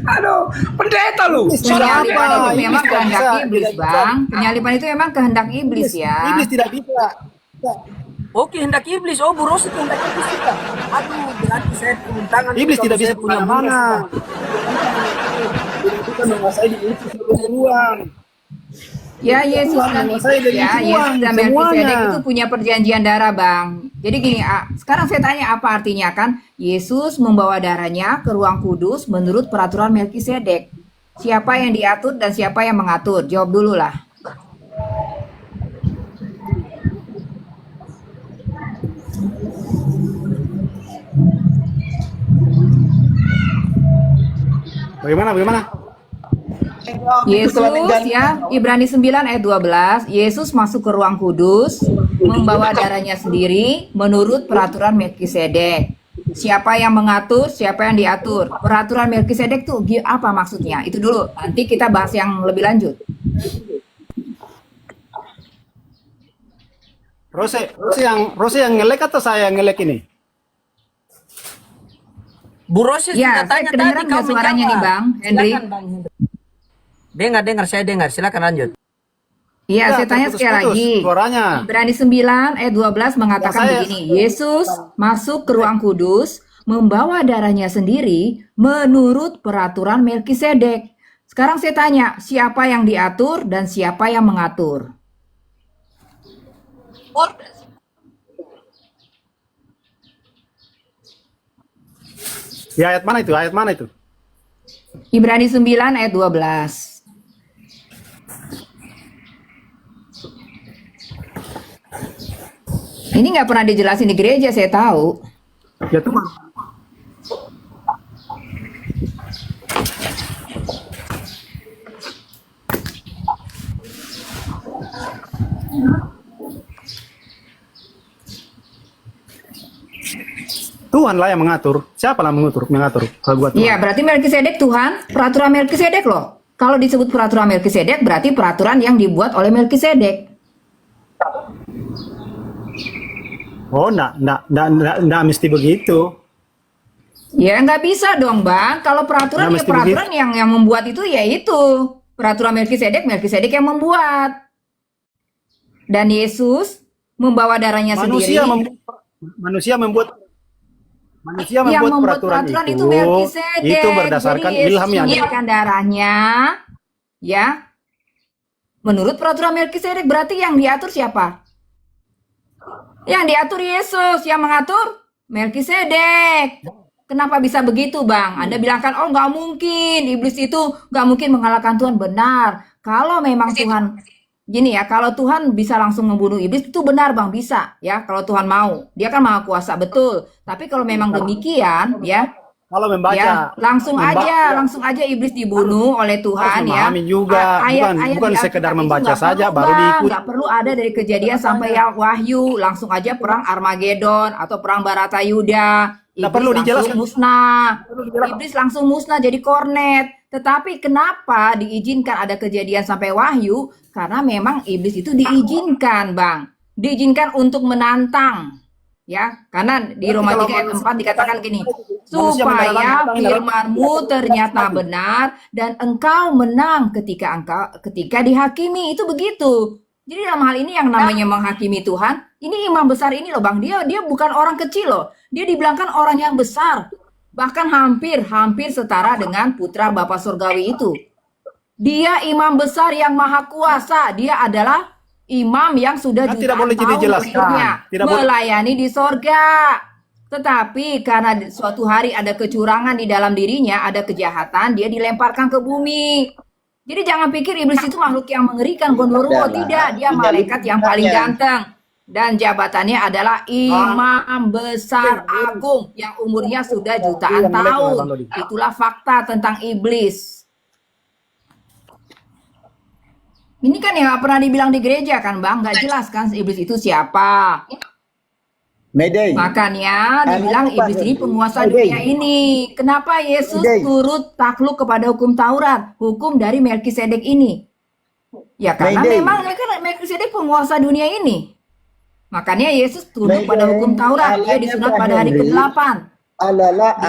S2: Aduh, pendeta lu.
S1: Penyaliban itu
S8: Iblis
S1: memang
S8: tidak
S1: kehendak
S8: bisa,
S1: iblis,
S8: tidak bisa.
S1: Bang. Penyaliban itu memang kehendak iblis ya.
S8: Iblis tidak bisa.
S6: Oke, hendak iblis. Oh, Bu Rosi hendak iblis juga. Aduh, berarti saya turun tangan.
S8: Iblis
S6: kalau
S8: tidak bisa
S6: saya punya
S8: kemana-mana. Tidak bisa menguasai di Yesus seluruh ruang.
S1: Ya, Yesus
S8: Tuhan
S1: dan
S8: menguasai dari
S1: ya,
S8: Tuhan,
S1: Yesus dan
S8: semuanya.
S1: Melkisedek itu punya perjanjian darah, Bang. Jadi gini, sekarang saya tanya apa artinya kan? Yesus membawa darahnya ke ruang kudus menurut peraturan Melkisedek. Siapa yang diatur dan siapa yang mengatur? Jawab dulu lah.
S8: Bagaimana?
S1: Yesus ya, Ibrani 9 ayat 12, Yesus masuk ke ruang kudus, membawa darahnya sendiri menurut peraturan Melkisedek. Siapa yang mengatur, siapa yang diatur. Peraturan Melkisedek tuh apa maksudnya? Itu dulu, nanti kita bahas yang lebih lanjut.
S8: Rose yang ngelek atau saya yang ngelek ini?
S6: Bu Rosi
S1: Ya,
S6: sudah
S1: saya
S6: tanya
S1: kedengeran
S6: tadi
S1: nggak
S6: kau
S1: suaranya
S6: menjawab.
S1: nih, Bang Henry?
S6: Silakan, Bang Hendrik. Dengar, saya dengar. Silakan lanjut.
S1: Iya,
S8: Ya,
S1: saya tanya sekali
S8: terputus-putus
S1: lagi.
S8: suaranya.
S1: Ibrani 9 ayat 12 mengatakan
S8: Ya, saya-
S1: begini, Yesus masuk ke ruang kudus, membawa darahnya sendiri menurut peraturan Melkisedek. Sekarang saya tanya, siapa yang diatur dan siapa yang mengatur?
S8: Ya, ayat mana itu?
S1: Ibrani 9 ayat 12. Ini nggak pernah dijelasin di gereja, saya tahu.
S8: Ya Tuhan. Tuhanlah yang mengatur. Siapa yang mengatur? Kalau buat Tuhan.
S1: Iya, berarti Melkisedek Tuhan, peraturan Melkisedek loh. Kalau disebut peraturan Melkisedek, berarti peraturan yang dibuat oleh Melkisedek.
S8: Oh, enggak mesti begitu.
S1: Ya nggak bisa dong, Bang. Kalau peraturan
S8: Nah,
S1: ya
S8: mesti
S1: peraturan yang membuat itu ya itu. Peraturan Melkisedek yang membuat. Dan Yesus membawa darahnya sendiri.
S8: Manusia membuat
S1: Yang membuat peraturan itu Melkisedek.
S8: itu berdasarkan
S1: Jadi Yesus
S8: ilham yang
S1: memberikan darahnya ya. Menurut peraturan Melkisedek berarti yang diatur siapa? Yang diatur Yesus, yang mengatur Melkisedek. Kenapa bisa begitu, Bang? Anda bilang kan, oh nggak mungkin, iblis itu nggak mungkin mengalahkan Tuhan. Benar. Kalau memang Tuhan, gini ya, kalau Tuhan bisa langsung membunuh iblis, itu benar, Bang, bisa. Ya, kalau Tuhan mau. Dia kan maha kuasa, betul. Tapi kalau memang demikian, ya,
S8: kalau membaca
S1: ya langsung aja iblis dibunuh oleh Tuhan ya.
S8: memahami juga, bukan
S1: di
S8: sekedar
S1: Alkitab itu
S8: membaca
S1: nggak
S8: saja
S1: perlu,
S8: baru
S1: Bang.
S8: diikut.
S1: Nggak perlu ada dari Kejadian sampai ya Wahyu, langsung aja perang Armageddon atau perang Baratayuda.
S8: Nggak perlu dijelaskan.
S1: Iblis langsung musnah jadi kornet. Tetapi kenapa diizinkan ada Kejadian sampai Wahyu? Karena memang iblis itu diizinkan, Bang. Diizinkan untuk menantang. Ya, karena di Roma 3 ayat 4 dikatakan gini, supaya firman-Mu ternyata benar dan engkau menang ketika dihakimi. Itu begitu. Jadi dalam hal ini yang namanya menghakimi Tuhan, ini imam besar ini loh, Bang. Dia bukan orang kecil loh. Dia dibilangkan orang yang besar. Bahkan hampir setara dengan putra Bapa Surgawi itu. Dia imam besar yang maha kuasa. Dia adalah imam yang sudah
S8: Kan tidak
S1: jutaan
S8: boleh
S1: tahun
S8: dijelaskan.
S1: hidupnya
S8: Tidak boleh.
S1: melayani di sorga. Tetapi karena suatu hari ada kecurangan di dalam dirinya, ada kejahatan, dia dilemparkan ke bumi. Jadi jangan pikir iblis itu makhluk yang mengerikan, gondoruo. Tidak, dia malaikat yang paling ganteng. Dan jabatannya adalah imam besar agung yang umurnya sudah jutaan tahun. Itulah fakta tentang iblis. Ini kan yang nggak pernah dibilang di gereja kan Bang, nggak jelas kan iblis itu siapa.
S3: Mayday.
S1: Makanya dibilang iblis ini penguasa dunia ini. Kenapa Yesus turut takluk kepada hukum Taurat, hukum dari Melkisedek ini? Ya karena memang Melkisedek penguasa dunia ini. Makanya Yesus tunduk pada hukum Taurat. Dia disunat pada hari ke-8.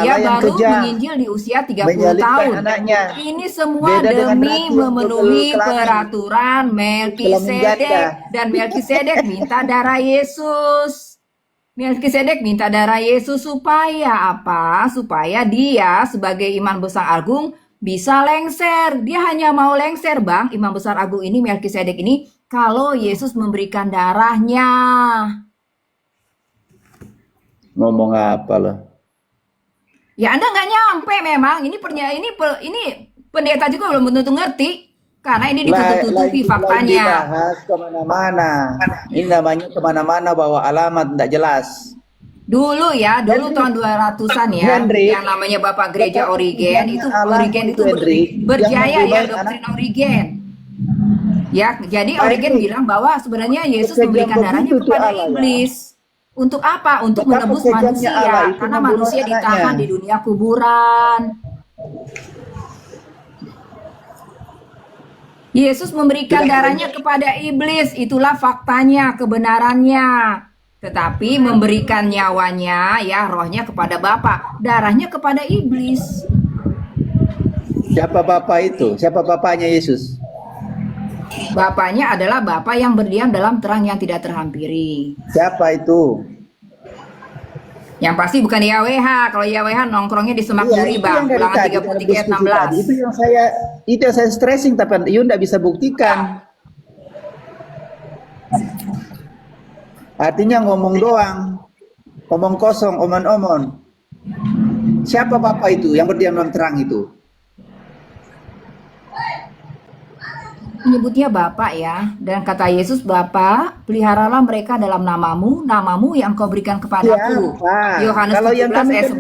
S1: Dia baru menginjil di usia 30 tahun. Ini semua demi memenuhi peraturan Melkisedek. Dan Melkisedek minta darah Yesus. Melkisedek minta darah Yesus supaya apa? Supaya dia sebagai imam besar agung bisa lengser. Dia hanya mau lengser, Bang, imam besar agung ini, Melkisedek ini, kalau Yesus memberikan darahnya.
S3: Ngomong apa loh?
S1: Ya Anda nggak nyampe memang. Ini pendeta juga belum tentu ngerti. Karena ini ditutup-tutupi faktanya.
S3: Dibahas kemana-mana. Ini namanya kemana-mana bawa alamat tidak jelas.
S1: Dulu tahun 200-an ya, yang namanya Bapak Gereja Origen itu berjaya ya doktrin Origen. Ya, jadi Origen bilang bahwa sebenarnya Yesus memberikan darahnya kepada iblis. Untuk apa? Untuk menebus manusia, karena manusia ditahan di dunia kuburan. Yesus memberikan darahnya kepada iblis, itulah faktanya, kebenarannya. Tetapi memberikan nyawanya, ya rohnya kepada Bapa, darahnya kepada iblis.
S3: Siapa Bapak itu? Siapa Bapaknya Yesus?
S1: Bapaknya adalah Bapa yang berdiam dalam terang yang tidak terhampiri.
S3: Siapa itu?
S1: Yang pasti bukan YWH. Kalau YWH nongkrongnya di Semak Duri, Bang. Ulangan 33 ayat 16.
S3: Itu yang saya stressing, tapi Yun tidak bisa buktikan. Artinya ngomong doang, omong kosong, omon-omon. Siapa Bapak itu yang berdiam dalam terang itu?
S1: Menyebutnya Bapa ya, dan kata Yesus, Bapa, peliharalah mereka dalam namamu yang kau berikan kepadaku. Yohanes 17 ayat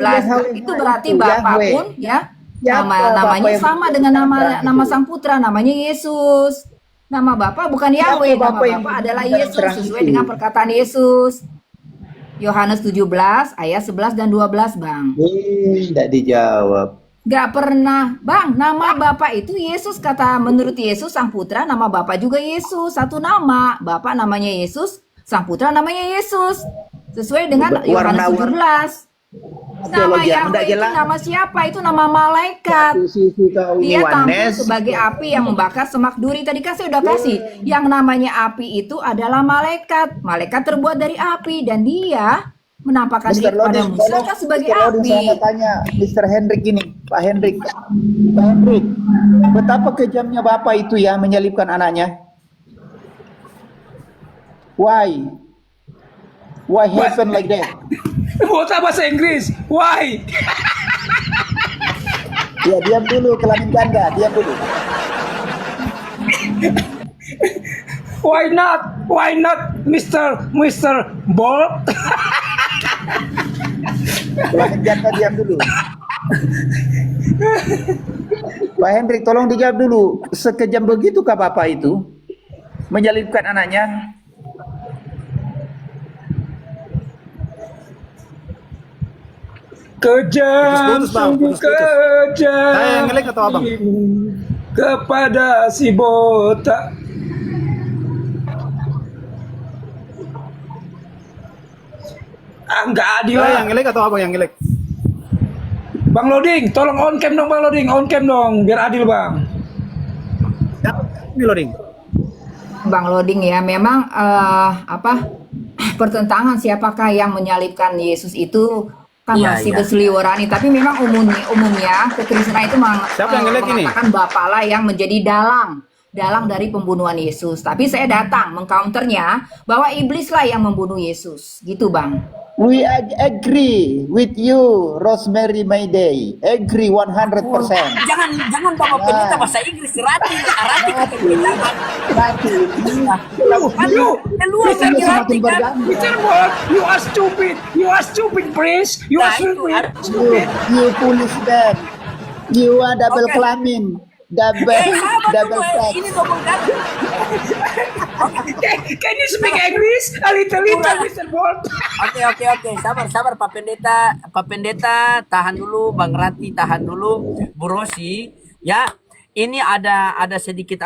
S1: 11. Itu berarti Bapa pun ya, namanya sama dengan nama Sang Putra, namanya Yesus. Nama Bapa bukan Yahweh, nama Bapa adalah Yesus sesuai dengan perkataan Yesus. Yohanes 17 ayat 11 dan 12, Bang.
S3: Tidak dijawab.
S1: Gak pernah, Bang, nama Bapak itu Yesus, kata menurut Yesus, Sang Putra, nama Bapak juga Yesus, satu nama. Bapak namanya Yesus, Sang Putra namanya Yesus. Sesuai dengan Yohanes 17. Nama Yahweh itu nama siapa? Itu nama malaikat. Dia tampil sebagai api yang membakar semak duri. Tadi kan saya udah kasih. Yang namanya api itu adalah malaikat. Malaikat terbuat dari api. Dan dia menampakkan diri kepada Musa sebagai api.
S3: Saya tanya Mr. Hendrik ini, Pak Hendrik, betapa kejamnya Bapak itu ya menyalibkan anaknya? Why happen like that?
S2: Bahasa bahasa Inggris. Why?
S3: Ya diam dulu, kelamin ganda, diam dulu.
S2: Why not, Mr. Ball?
S3: Kelamin ganda, diam dulu. Pak Hendrik, tolong dijawab dulu. Sekejam begitukah Bapak itu menyalibkan anaknya?
S2: Kejam, sungguh kejam.
S8: Saya yang ngelik atau abang?
S2: Kepada si botak. Enggak adil
S8: Saya
S2: lah.
S8: yang ngelik atau abang yang ngelik?
S2: Bang Loding, tolong on cam dong Bang Loding, on cam dong, biar adil Bang.
S8: Ya, ini loading.
S1: Bang Loding ya, memang pertentangan siapakah yang menyalibkan Yesus itu kan
S6: Iya,
S1: masih
S6: iya.
S1: berseliweran nih. Tapi memang umumnya kekristenan itu
S8: Siapa yang ngelek ini?
S1: mengatakan Bapa lah yang menjadi dalang dari pembunuhan Yesus. Tapi saya datang mengcounternya bahwa iblis lah yang membunuh Yesus. Gitu Bang.
S3: We agree with you, Rosemary Mayday. Agree 100%.
S6: Jangan Bapak Pendeta bahasa Inggris, Rati ketemu jangan.
S3: Berarti
S6: Aduh, keluar
S3: Kristen
S6: dari Rati
S3: semakin
S6: kan.
S3: berganda.
S2: Mr. Bolt, you are stupid. You are stupid, Prince. You are
S6: Nah, itu
S2: stupid.
S6: harus
S2: Stupid.
S3: You foolish man. You are double
S6: Oke.
S3: claiming. Double
S6: Sama dulu,
S3: sex.
S6: ini double kali.
S2: Can you speak English? A little, Mr. Bolt.
S6: Oke. Sabar Pak Pendeta. Pak Pendeta tahan dulu, Bang Rati tahan dulu, Bu Rosi. Ya, ini ada sedikit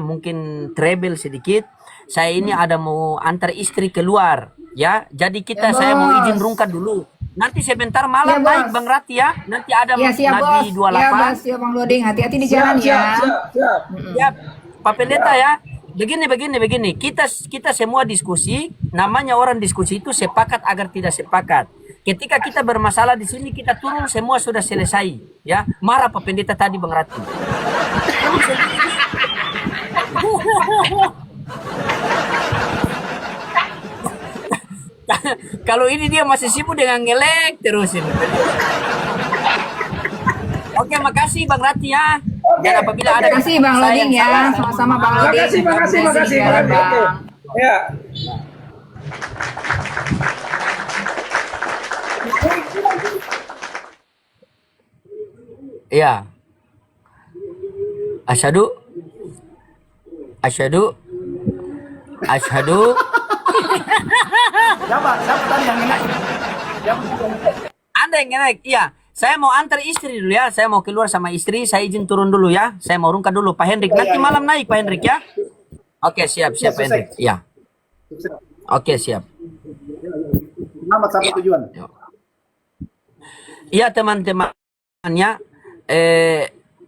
S6: mungkin trouble sedikit. Saya ini ada mau antar istri keluar, ya. Jadi
S1: Ya,
S6: saya mau izin
S1: Bos.
S6: rungkat dulu. Nanti sebentar malam
S1: Ya,
S6: naik
S1: Bos.
S6: Bang Rati ya. Nanti ada
S1: Ya siap
S6: Nabi
S1: Bos. Ya
S6: 28.
S1: Bos, ya Bang Loding. Hati-hati di
S2: Siap,
S1: jalan ya.
S2: siap.
S6: Ya, Pak Pendeta ya. Begini. Kita semua diskusi. Namanya orang diskusi itu sepakat agar tidak sepakat. Ketika kita bermasalah di sini kita turun semua sudah selesai. Ya, marah Pak Pendeta tadi Bang Rati. Kalau ini dia masih sibuk dengan ngelek terus ini. Oke, makasih Bang Rati ya. Dan apabila ada
S1: Terima kasih Bang
S6: saya
S1: Loding
S6: yang
S1: ya.
S6: salah,
S1: Sama-sama Bang Loding.
S2: Makasih.
S1: Mudah-mudahan di jalan,
S2: Oke.
S1: Bang.
S2: Ya.
S6: Iya. Asyhadu.
S8: Siapa tadi yang enak?
S6: Anda yang naik. Iya. Saya mau antar istri dulu ya. Saya mau keluar sama istri. Saya izin turun dulu ya. Saya mau rungkat dulu Pak Hendrik. Nanti malam naik Pak Hendrik ya. Oke, siap Pak Hendrik. Iya. Oke, siap.
S8: Selamat sampai tujuan.
S6: Iya teman-temannya,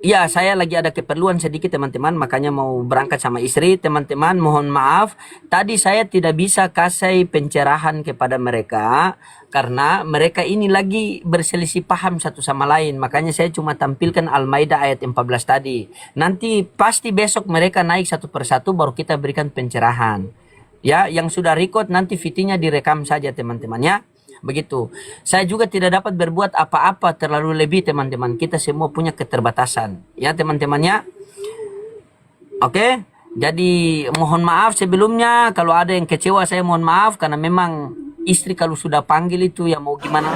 S6: ya saya lagi ada keperluan sedikit teman-teman, makanya mau berangkat sama istri. Teman-teman mohon maaf, tadi saya tidak bisa kasih pencerahan kepada mereka karena mereka ini lagi berselisih paham satu sama lain. Makanya saya cuma tampilkan Al-Maidah ayat 14 tadi. Nanti pasti besok mereka naik satu persatu baru kita berikan pencerahan. Ya, yang sudah record nanti VT-nya direkam saja teman-teman ya. Begitu. Saya juga tidak dapat berbuat apa-apa terlalu lebih teman-teman. Kita semua punya keterbatasan. Ya teman-temannya. Oke. Jadi mohon maaf sebelumnya. Kalau ada yang kecewa saya mohon maaf. Karena memang istri kalau sudah panggil itu ya mau gimana.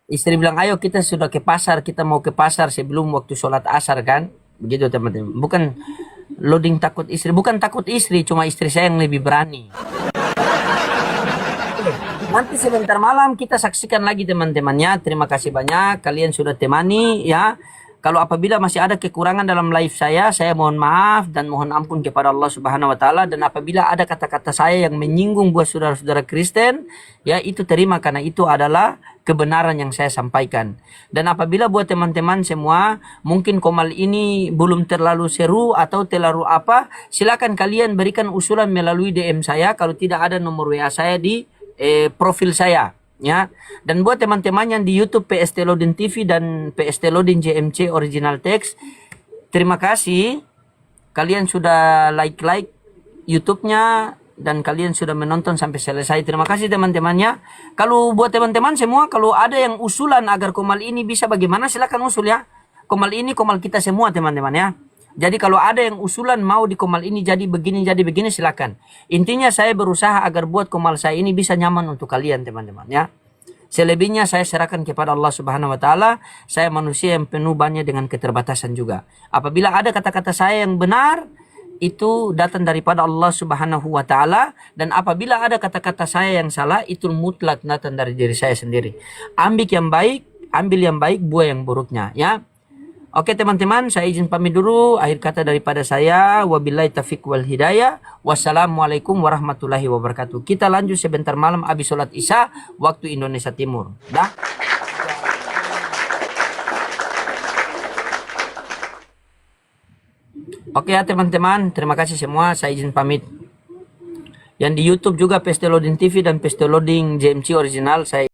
S6: Istri bilang ayo kita sudah ke pasar. Kita mau ke pasar sebelum waktu sholat asar kan. Begitu teman-teman. Bukan loading takut istri. Bukan takut istri. Cuma istri saya yang lebih berani. Nanti sebentar malam kita saksikan lagi teman-temannya. Terima kasih banyak kalian sudah temani ya. Kalau apabila masih ada kekurangan dalam live saya mohon maaf dan mohon ampun kepada Allah Subhanahu wa taala, dan apabila ada kata-kata saya yang menyinggung buat saudara-saudara Kristen, ya itu terima karena itu adalah kebenaran yang saya sampaikan. Dan apabila buat teman-teman semua mungkin komal ini belum terlalu seru atau terlalu apa, silakan kalian berikan usulan melalui DM saya. Kalau tidak ada nomor WA saya di profil saya ya. Dan buat teman-teman yang di YouTube PST Lodin TV dan PST Lodin JMC Original Text, terima kasih kalian sudah like YouTube-nya dan kalian sudah menonton sampai selesai. Terima kasih teman-temannya. Kalau buat teman-teman semua, kalau ada yang usulan agar komal ini bisa bagaimana, silakan usul ya. Komal ini komal kita semua teman-teman ya. Jadi kalau ada yang usulan mau di komal ini jadi begini silakan. Intinya saya berusaha agar buat komal saya ini bisa nyaman untuk kalian teman-teman ya. Selebihnya saya serahkan kepada Allah Subhanahu wa taala. Saya manusia yang penuh banyak dengan keterbatasan juga. Apabila ada kata-kata saya yang benar, itu datang daripada Allah Subhanahu wa taala, dan apabila ada kata-kata saya yang salah, itu mutlak datang dari diri saya sendiri. Ambil yang baik, buang yang buruknya ya. Oke teman-teman, saya izin pamit dulu. Akhir kata daripada saya, wabillahi taufiq wal hidayah. Wassalamualaikum warahmatullahi wabarakatuh. Kita lanjut sebentar malam habis sholat isya waktu Indonesia Timur. Dah. Oke ya teman-teman, terima kasih semua. Saya izin pamit. Yang di YouTube juga Peste Loading TV dan Peste Loading JMC original saya